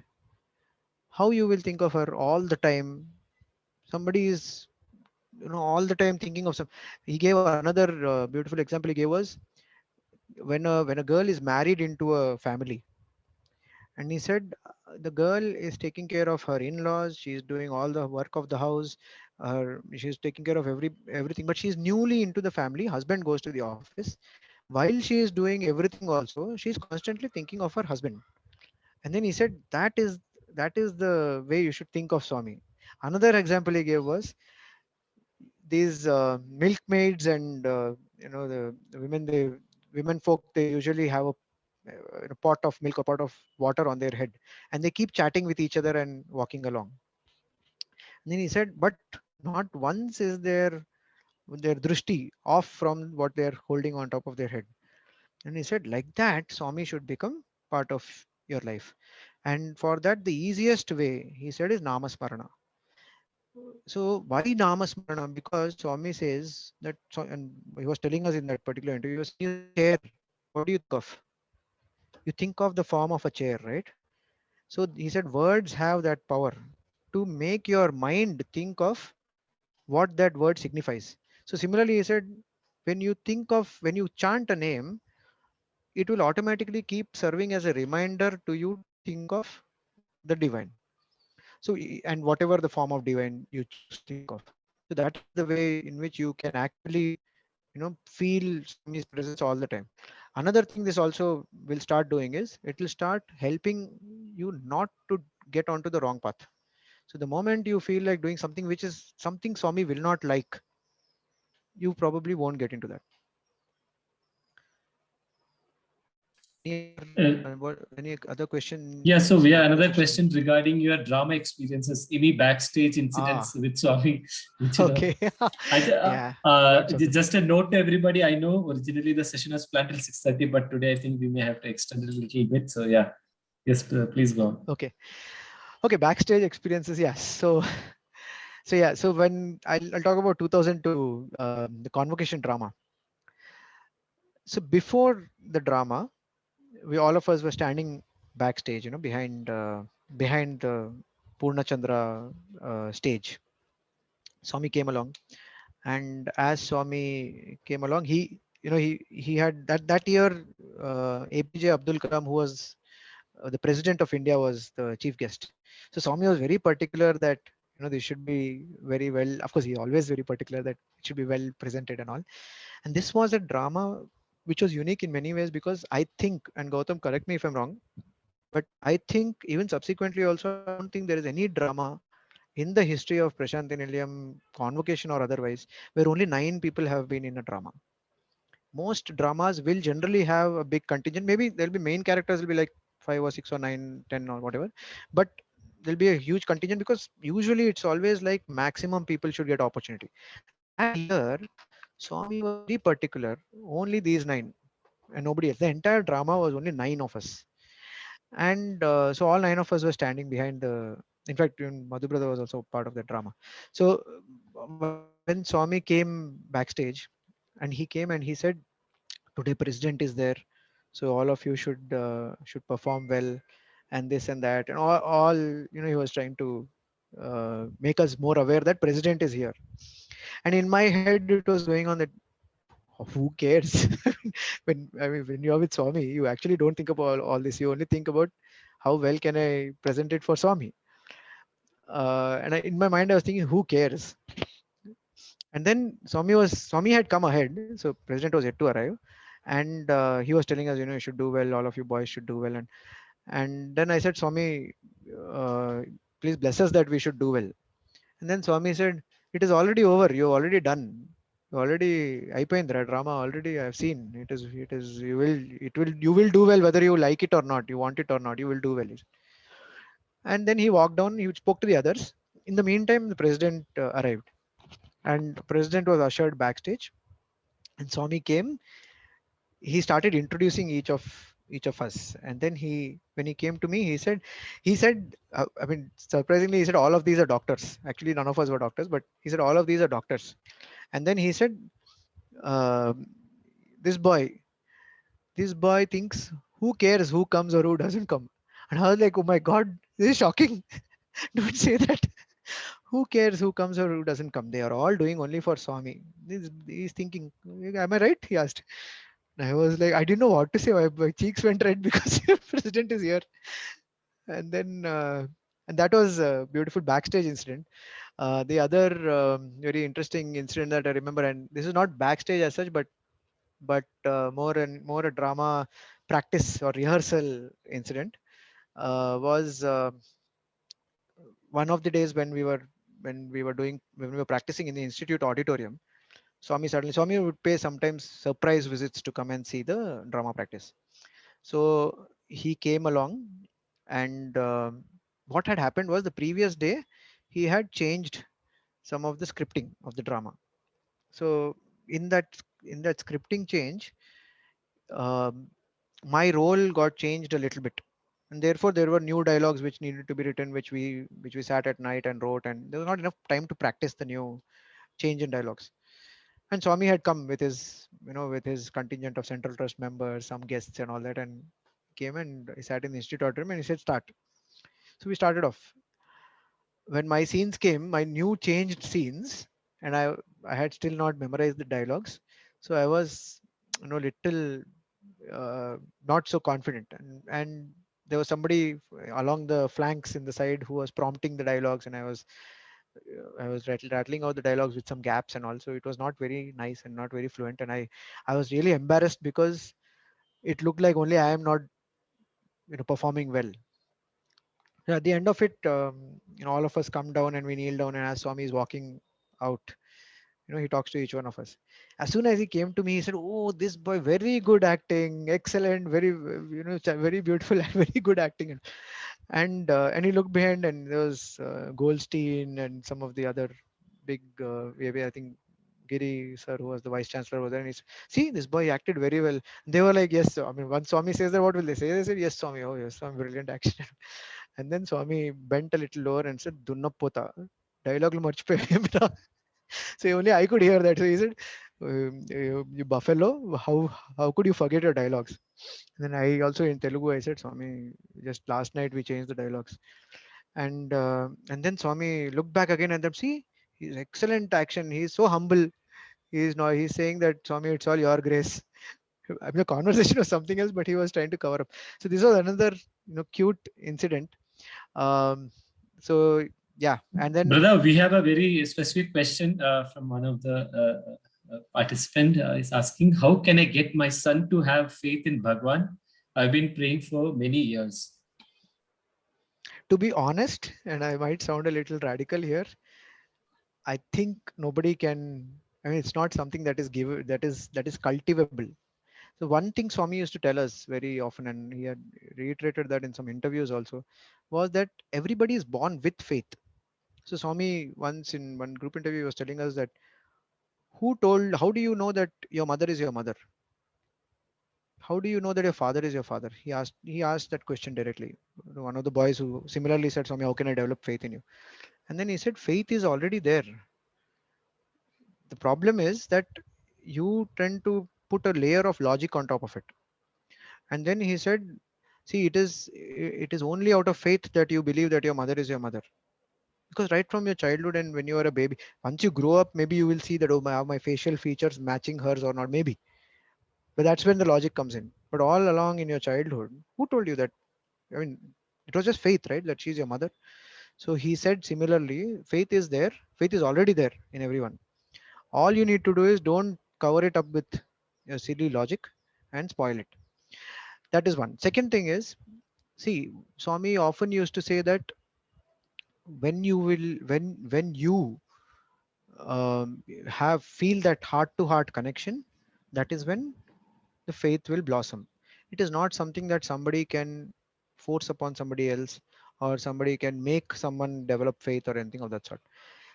how you will think of her all the time? Somebody is, all the time thinking of some. He gave another beautiful example. He gave was, when a girl is married into a family, and he said, the girl is taking care of her in-laws, she's doing all the work of the house, she's taking care of everything, but she's newly into the family. Husband goes to the office. While she is doing everything also, she's constantly thinking of her husband. And then he said, that is the way you should think of Swami. Another example he gave was, these milkmaids and the women folk, they usually have a pot of milk, a pot of water on their head, and they keep chatting with each other and walking along. And then he said, but not once is their drishti off from what they're holding on top of their head. And he said, like that, Swami should become part of your life. And for that, the easiest way, he said, is Namasmarana. So why Namasmarana? Because Swami says that, and he was telling us in that particular interview, he was saying, you see a chair, what do you think of? You think of the form of a chair, right? So he said, words have that power to make your mind think of what that word signifies. So similarly, he said, when you think of, when you chant a name, it will automatically keep serving as a reminder to you to think of the divine. So, and whatever the form of divine you choose to think of. So that is the way in which you can actually, feel Swami's presence all the time. Another thing this also will start doing is it will start helping you not to get onto the wrong path. So the moment you feel like doing something which is something Swami will not like, you probably won't get into that. Any other, Uh, any other question? yeah, so we have another Question. question regarding your drama experiences. Any backstage Ah, incidents with Swami, which okay. Yeah, lots of them. just a note to everybody. I know originally the session was planned till 6:30, but today I think we may have to extend it a little bit. So yeah, yes, please go on. Okay. Okay, backstage experiences. Yes. So, so yeah. So when I'll talk about 2002, the convocation drama. So before the drama, we all of us were standing backstage, behind the Purna Chandra stage. Swami came along, and as Swami came along, he had that year, APJ Abdul Kalam, who was the president of India, was the chief guest. So Swami was very particular that they should be very well. Of course, he always very particular that it should be well presented and all. And this was a drama which was unique in many ways, because I think, and Gautam, correct me if I'm wrong, but I think even subsequently also, I don't think there is any drama in the history of Prashanthi Nilayam, convocation or otherwise, where only 9 people have been in a drama. Most dramas will generally have a big contingent. Maybe there'll be main characters will be like 5 or 6 or 9, 10 or whatever, but there'll be a huge contingent, because usually it's always like maximum people should get opportunity. That year, Swami was very particular. Only these 9 and nobody else. The entire drama was only 9 of us, and so all 9 of us were standing behind the. In fact, even Madhu brother was also part of the drama. So when Swami came backstage, and he came and he said, "Today, President is there, so all of you should perform well, and this and that, and all he was trying to make us more aware that President is here." And in my head, it was going on that who cares? When you're with Swami, you actually don't think about all this. You only think about how well can I present it for Swami. In my mind, I was thinking, who cares? And then Swami had come ahead, so President was yet to arrive, and he was telling us, you should do well. All of you boys should do well. And then I said, Swami, uh, please bless us that we should do well. And then Swami said, it is already over. You've already done. You already Aipendra drama already I've seen. It is you will do well whether you like it or not. You want it or not. You will do well. And then he walked down. He spoke to the others. In the meantime, the president arrived, and the president was ushered backstage. And Swami came. He started introducing each of us, and then when he came to me, he said, surprisingly, he said all of these are doctors. Actually, none of us were doctors, but he said all of these are doctors. And then he said, um, this boy this boy thinks, who cares who comes or who doesn't come? And I was like, oh my god, this is shocking. Don't say that. Who cares who comes or who doesn't come? They are all doing only for Swami. He's thinking, am I right? He asked. And I was like, I didn't know what to say. My cheeks went red because president is here. And then and that was a beautiful backstage incident. The other very interesting incident that I remember, and this is not backstage as such, but more a drama practice or rehearsal incident, was one of the days when we were practicing in the institute auditorium. Swami would pay sometimes surprise visits to come and see the drama practice. So he came along, and what had happened was the previous day he had changed some of the scripting of the drama. So in that in that scripting change, um, my role got changed a little bit, and therefore there were new dialogues which needed to be written, which we sat at night and wrote, and there was not enough time to practice the new change in dialogues. And Swami had come with his contingent of Central Trust members, some guests and all that, and came and he sat in the institute room and he said, start. So we started off. When my scenes came, my new changed scenes, and I had still not memorized the dialogues. So I was, little not so confident, and there was somebody along the flanks in the side who was prompting the dialogues, and I was rattling out the dialogues with some gaps, and also it was not very nice and not very fluent, and I was really embarrassed because it looked like only I am not performing well. Yeah, at the end of it, all of us come down and we kneel down, and as Swami is walking out, he talks to each one of us. As soon as he came to me, he said, "Oh, this boy, very good acting, excellent, very, very beautiful and very good acting." And he looked behind, and there was Goldstein and some of the other big, maybe I think Giri sir, who was the vice chancellor, was there, and he said, "See, this boy acted very well." They were like, "Yes, sir." I mean, once Swami says that, what will they say? They said, "Yes, Swami. Oh, yes, Swami, brilliant action." And then Swami bent a little lower and said, "Dunnapota." Dialogue lo marchipoyam. So only I could hear that. So he said, "You buffalo, how could you forget your dialogues?" And then I also in Telugu I said, "Swami, just last night we changed the dialogues." And then Swami looked back again and then, "See, he's excellent action. He's so humble. He's saying that, Swami, it's all your grace." I mean, the conversation was something else, but he was trying to cover up. So this was another cute incident. Um, so yeah, and then Brother, we have a very specific question from one of the participant. Is asking, how can I get my son to have faith in Bhagwan? I've been praying for many years. to be honest, and I might sound a little radical here, I think nobody can. I mean, it's not something that is given, that is cultivable. So one thing Swami used to tell us very often, and he had reiterated that in some interviews also, was that everybody is born with faith. So Swami once in one group interview was telling us that, how do you know that your mother is your mother? How do you know that your father is your father? He asked that question directly. One of the boys who similarly said, Swami, how can I develop faith in you? And then he said, faith is already there. The problem is that you tend to put a layer of logic on top of it. And then he said, see, it is only out of faith that you believe that your mother is your mother. Because right from your childhood and when you are a baby, once you grow up, maybe you will see that, oh, my facial features matching hers or not, maybe. But that's when the logic comes in. But all along in your childhood, who told you that? I mean, it was just faith, right? That she's your mother. So he said similarly, faith is there. Faith is already there in everyone. All you need to do is don't cover it up with your silly logic and spoil it. That is one. Second thing is, see, Swami often used to say that when you have feel that heart to heart connection, that is when the faith will blossom. It is not something that somebody can force upon somebody else, or somebody can make someone develop faith or anything of that sort.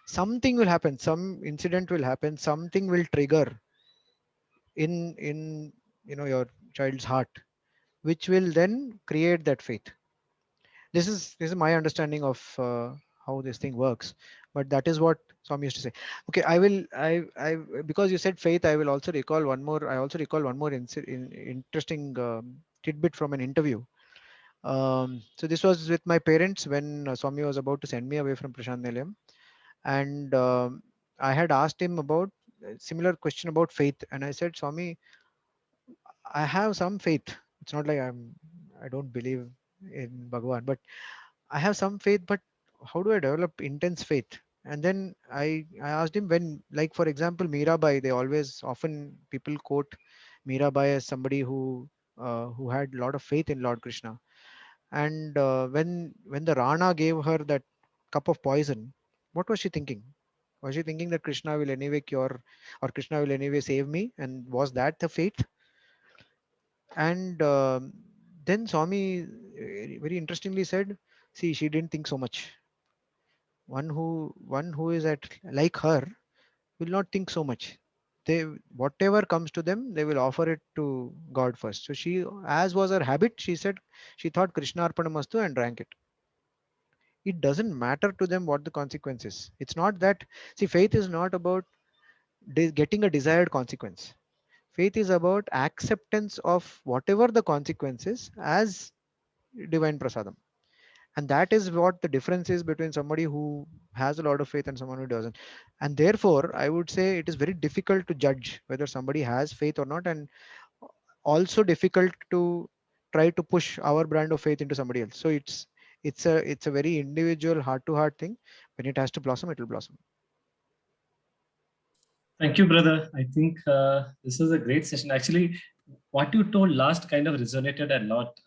Something will happen, some incident will happen, something will trigger in your child's heart, which will then create that faith. This is my understanding of how this thing works, but that is what Swami used to say. Okay, I because you said faith, I will also recall one more. I also recall one more interesting tidbit from an interview. So this was with my parents when Swami was about to send me away from Prashant Nilayam, and I had asked him about a similar question about faith, and I said, Swami, I have some faith. It's not like I don't believe in Bhagwan, but I have some faith, but how do I develop intense faith? And then I asked him, when, like for example, Mirabai, they always often people quote Mirabai as somebody who had a lot of faith in Lord Krishna. And when the Rana gave her that cup of poison, what was she thinking? Was she thinking that Krishna will anyway cure, or Krishna will anyway save me? And was that the faith? And then Swami very interestingly said, see, she didn't think so much. One who is at like her will not think so much. They, whatever comes to them, they will offer it to God first. So she, as was her habit, she said she thought Krishna Arpanamastu and drank it. It doesn't matter to them what the consequence is. It's not that, see, faith is not about getting a desired consequence. Faith is about acceptance of whatever the consequences as divine prasadam. And that is what the difference is between somebody who has a lot of faith and someone who doesn't. And therefore I would say it is very difficult to judge whether somebody has faith or not, and also difficult to try to push our brand of faith into somebody else. So it's a very individual heart to heart thing. When it has to blossom, it will blossom. Thank you, brother. I think this was a great session. Actually, what you told last kind of resonated a lot.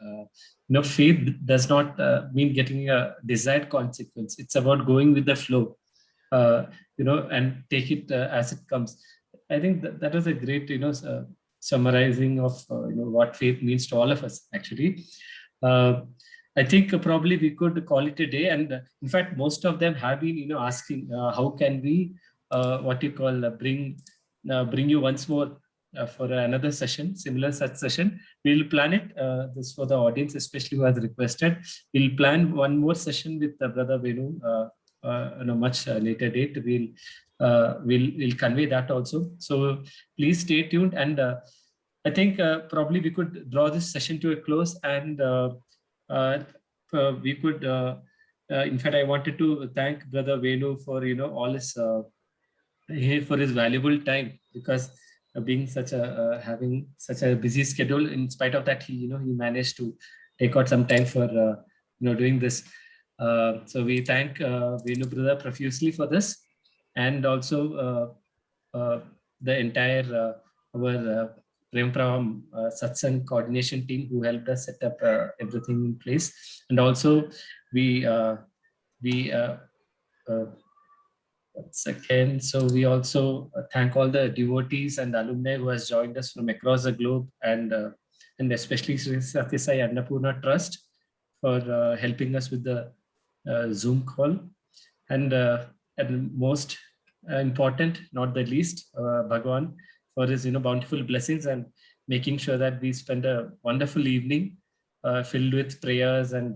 Faith does not mean getting a desired consequence. It's about going with the flow, and take it as it comes. I think that was a great, summarizing of, what faith means to all of us, actually. I think probably we could call it a day. And in fact, most of them have been, asking how can we, what you call, bring you once more for another session, similar such session. We'll plan it. This for the audience, especially who has requested. We'll plan one more session with Brother Venu on a much later date. We'll convey that also. So please stay tuned. And I think probably we could draw this session to a close, and we could. In fact, I wanted to thank Brother Venu for all his for his valuable time, because being such a having such a busy schedule, in spite of that, he managed to take out some time for doing this. So we thank Venu brother profusely for this, and also the entire our Prem Pravam Satsang coordination team who helped us set up everything in place. And also we once again, so we also thank all the devotees and alumni who has joined us from across the globe, and especially Sri Sathya Sai Annapurna Trust for helping us with the Zoom call. And most important, not the least, Bhagwan for his bountiful blessings and making sure that we spend a wonderful evening filled with prayers and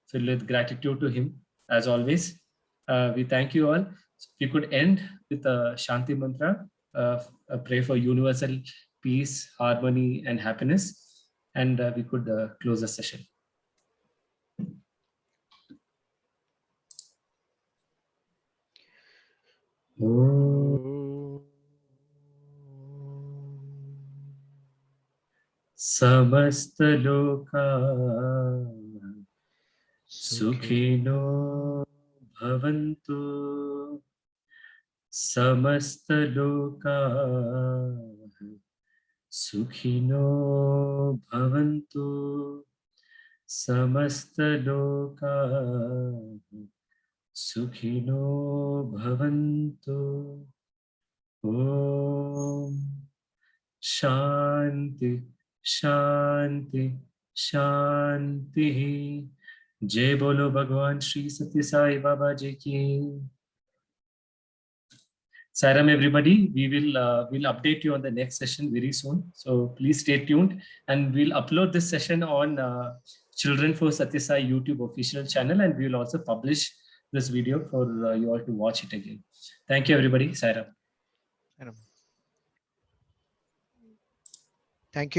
filled with gratitude to him, as always. We thank you all. We could end with a Shanti Mantra, a pray for universal peace, harmony, and happiness. And we could close the session. समस्त लोका सुखिनो भवन्तु, समस्त लोका सुखिनो भवन्तु, समस्त लोका सुखिनो भवन्तु. ओम शांति शांति शांति. जय बोलो भगवान श्री सत्य साई बाबा जी की. Sairam everybody. We'll update you on the next session very soon. So please stay tuned, and we'll upload this session on Children for Satya Sai YouTube official channel, and we'll also publish this video for you all to watch it again. Thank you everybody. Sairam. Thank you.